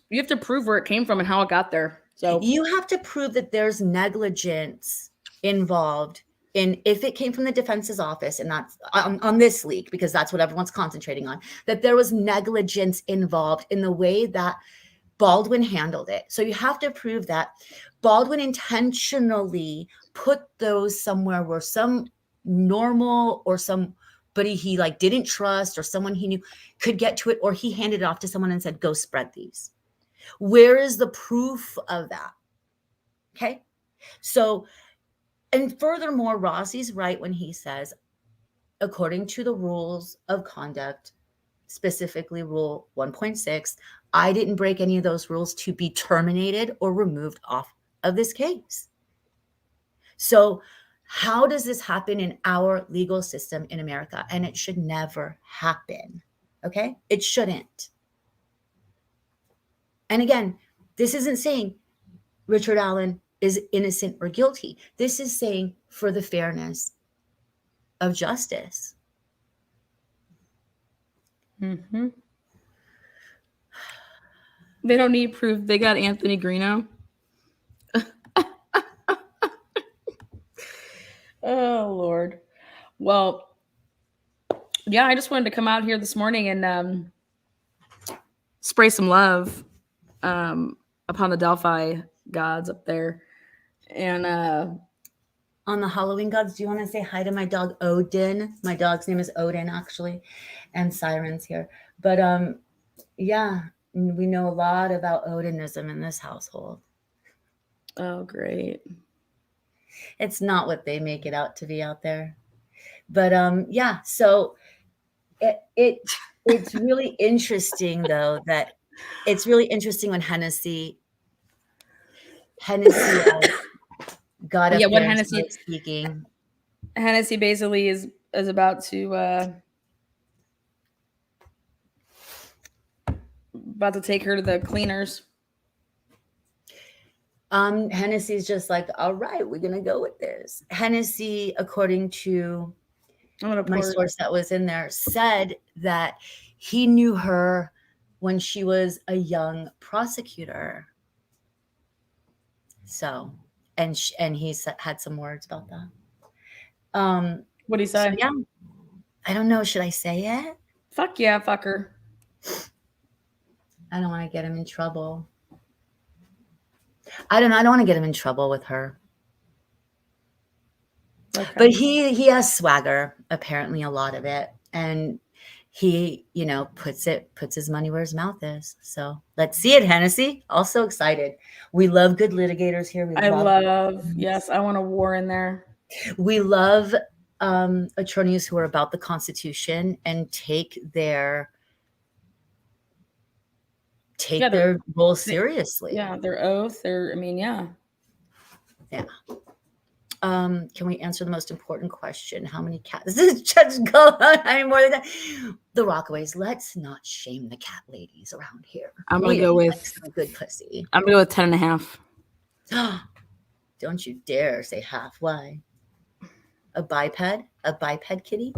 You have to prove where it came from and how it got there. So you have to prove that there's negligence involved in, if it came from the defense's office, and that's on this leak, because that's what everyone's concentrating on, that there was negligence involved in the way that Baldwin handled it. So you have to prove that Baldwin intentionally put those somewhere where some normal or somebody he didn't trust or someone he knew could get to it, or he handed it off to someone and said, go spread these. Where is the proof of that? Okay. So, and furthermore, Rossi's right when he says, according to the rules of conduct, specifically rule 1.6, I didn't break any of those rules to be terminated or removed off of this case. So how does this happen in our legal system in America? And it should never happen. Okay. It shouldn't. And again, this isn't saying Richard Allen is innocent or guilty. This is saying for the fairness of justice. Mm-hmm. They don't need proof. They got Anthony Greeno. Oh, Lord. Well, Yeah, I just wanted to come out here this morning and spray some love upon the Delphi gods up there. And On the Halloween gods, do you want to say hi to my dog Odin? My dog's name is Odin, actually, and Siren's here. But yeah, we know a lot about Odinism in this household. oh, great. It's not what they make it out to be out there. But yeah, so it's really interesting though that it's really interesting when Hennessy got up Yeah, what there and Hennessy- started speaking. Hennessy basically is about to take her to the cleaners. Hennessy's just like, all right, we're gonna go with this. Hennessy, according to my source that was in there, said that he knew her when she was a young prosecutor. So, and he had some words about that. What'd he So say? yeah, I don't know. Should I say it? Fuck yeah, fuck her. I don't want to get him in trouble. I don't know. I don't want to get him in trouble with her. Okay. But he has swagger, apparently a lot of it, and he, puts his money where his mouth is. So let's see it, Hennessy. Also excited. We love good litigators here. I want a war in there. We love attorneys who are about the Constitution and take their role seriously. Yeah, their oath. Yeah. Can we answer the most important question? How many cats does Judge Gull own? I mean, more than that. The Rockaways. Let's not shame the cat ladies around here. I'm gonna go with some good pussy. I'm gonna go with 10.5. Don't you dare say half. Why? A biped kitty?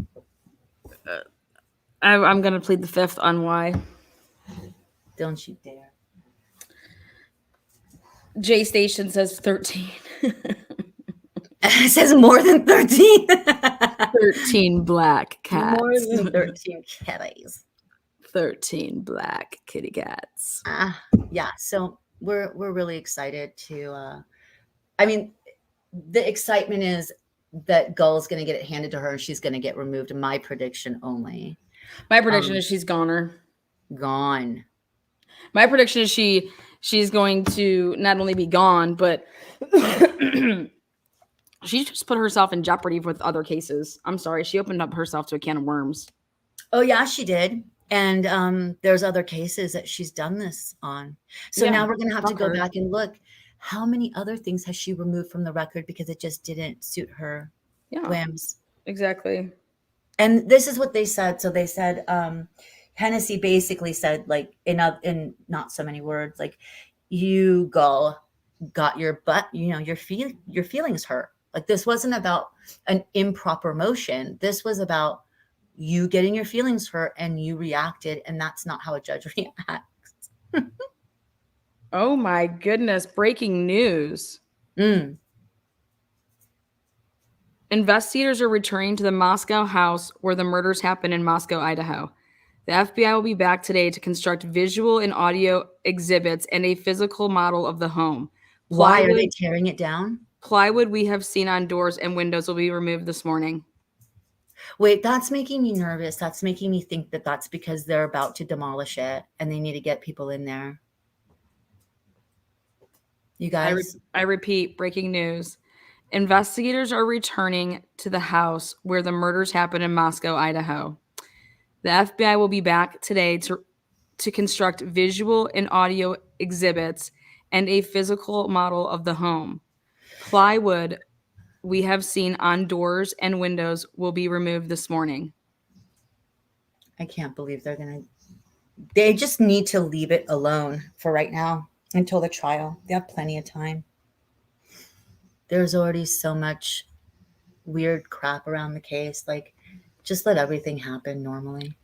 I'm gonna plead the fifth on why. Don't you dare. J Station says 13. It says more than 13. 13 black cats. More than 13 kitties. 13 black kitty cats. Yeah, so we're really excited to I mean, the excitement is that Gull's going to get it handed to her and she's going to get removed. My prediction only. My prediction is she's gone. My prediction is she's going to not only be gone, but she just put herself in jeopardy with other cases. I'm sorry. She opened up herself to a can of worms. Oh, yeah, she did. And there's other cases that she's done this on. So now we're going to have to go back and look. How many other things has she removed from the record because it just didn't suit her whims? Exactly. And this is what they said. So they said, Hennessy basically said, like, in not so many words, like, you, Gull, got your butt, your feelings hurt. Like, this wasn't about an improper motion. This was about you getting your feelings hurt and you reacted. And that's not how a judge reacts. Oh my goodness. Breaking news. Investigators are returning to the Moscow house where the murders happened in Moscow, Idaho. The FBI will be back today to construct visual and audio exhibits and a physical model of the home. Why are they tearing it down? Plywood we have seen on doors and windows will be removed this morning. Wait, that's making me nervous. That's making me think that that's because they're about to demolish it and they need to get people in there. You guys? I repeat, breaking news. Investigators are returning to the house where the murders happened in Moscow, Idaho. The FBI will be back today to construct visual and audio exhibits and a physical model of the home. Plywood we have seen on doors and windows will be removed this morning. I can't believe they just need to leave it alone for right now until the trial. They have plenty of time. There's already so much weird crap around the case. Like, just let everything happen normally.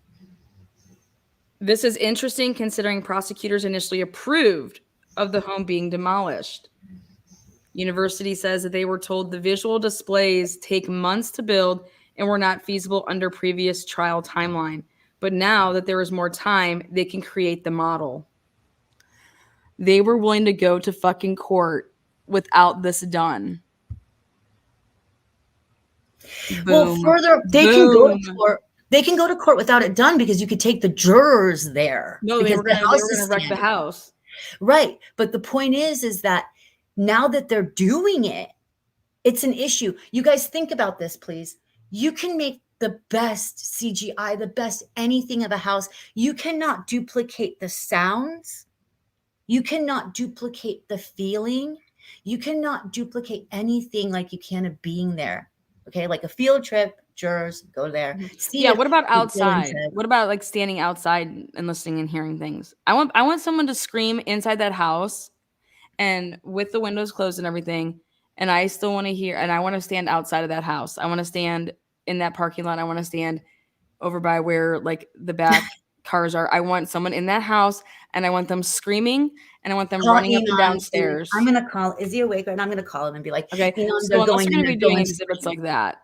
This is interesting considering prosecutors initially approved of the home being demolished. University says that they were told the visual displays take months to build and were not feasible under previous trial timeline. But now that there is more time, they can create the model. They were willing to go to fucking court without this done. Well, Boom. further, they can go to Boom. court. They can go to court without it done because you could take the jurors there. No, they because were the gonna house wreck is the standing. house. Right. But the point is that now that they're doing it, it's an issue. You guys think about this, please. You can make the best CGI, the best anything of a house. You cannot duplicate the sounds. You cannot duplicate the feeling. You cannot duplicate anything like you can of being there. Okay, like a field trip, jurors go there. See Yeah, if- what about like Dylan outside? said. What about like standing outside and listening and hearing things? I want someone to scream inside that house and with the windows closed and everything, and I still want to hear, and I want to stand outside of that house. I want to stand in that parking lot. I want to stand over by where like the back cars are. I want someone in that house, and I want them screaming, and I want them Call running up and Enon, downstairs. I'm gonna call. Is he awake? Right now, I'm gonna call him and be like, Okay, Enon, so they're unless going you're in, going to be they're doing going exhibits screaming. like that,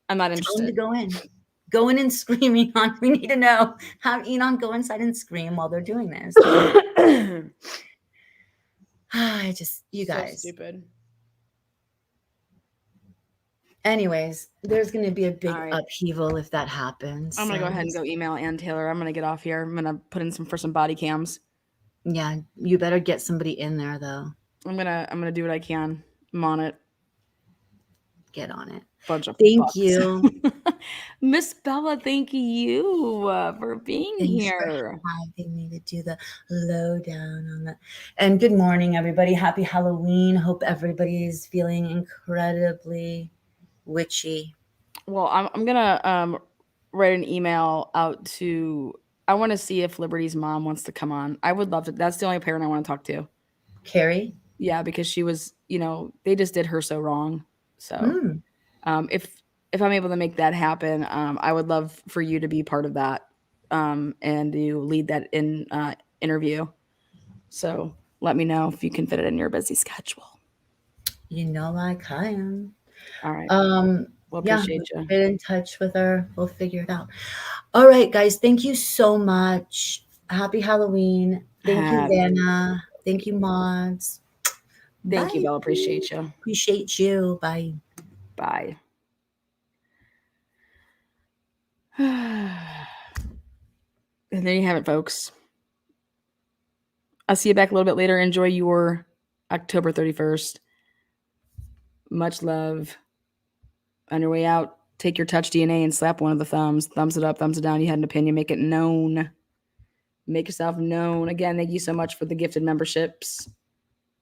I'm not Tell him to interested. go in. Go in and scream, Enon. We need to know. Have Enon go inside and scream while they're doing this. I just, you So guys. stupid. Anyways, there's going to be a big All right. upheaval if that happens. I'm gonna so go ahead and go email Ann Taylor. I'm gonna get off here. I'm gonna put in some body cams. Yeah, you better get somebody in there though. I'm gonna do what I can. I'm on it. Get on it. Bunch of Thank fucks. you. Miss Bella. Thank you for being Thanks here. for having me to do the lowdown on that. And good morning, everybody. Happy Halloween. Hope everybody is feeling incredibly witchy. Well, I'm gonna write an email out to. I want to see if Liberty's mom wants to come on. I would love to. That's the only parent I want to talk to. Carrie? Yeah, because she was, they just did her so wrong. So, if I'm able to make that happen, I would love for you to be part of that, and to lead that interview. So let me know if you can fit it in your busy schedule. You know, like I am. All right. Well, Yeah, appreciate you. get in touch with her. We'll figure it out. All right, guys. Thank you so much. Happy Halloween. Thank you, Lana. Thank you, mods. Thank you, Bye. Belle. Appreciate you. Appreciate you. Bye. Bye. And there you have it, folks. I'll see you back a little bit later. Enjoy your October 31st. Much love. On your way out, take your touch DNA and slap one of the thumbs. Thumbs it up, thumbs it down. You had an opinion. Make it known. Make yourself known. Again, thank you so much for the gifted memberships.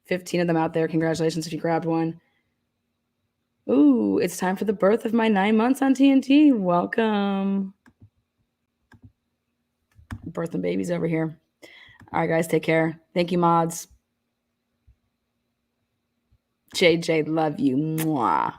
15 of them out there. Congratulations if you grabbed one. Ooh, it's time for the birth of my 9 months on TNT. Welcome. Birthing babies over here. All right, guys, take care. Thank you, mods. JJ, love you. Mwah.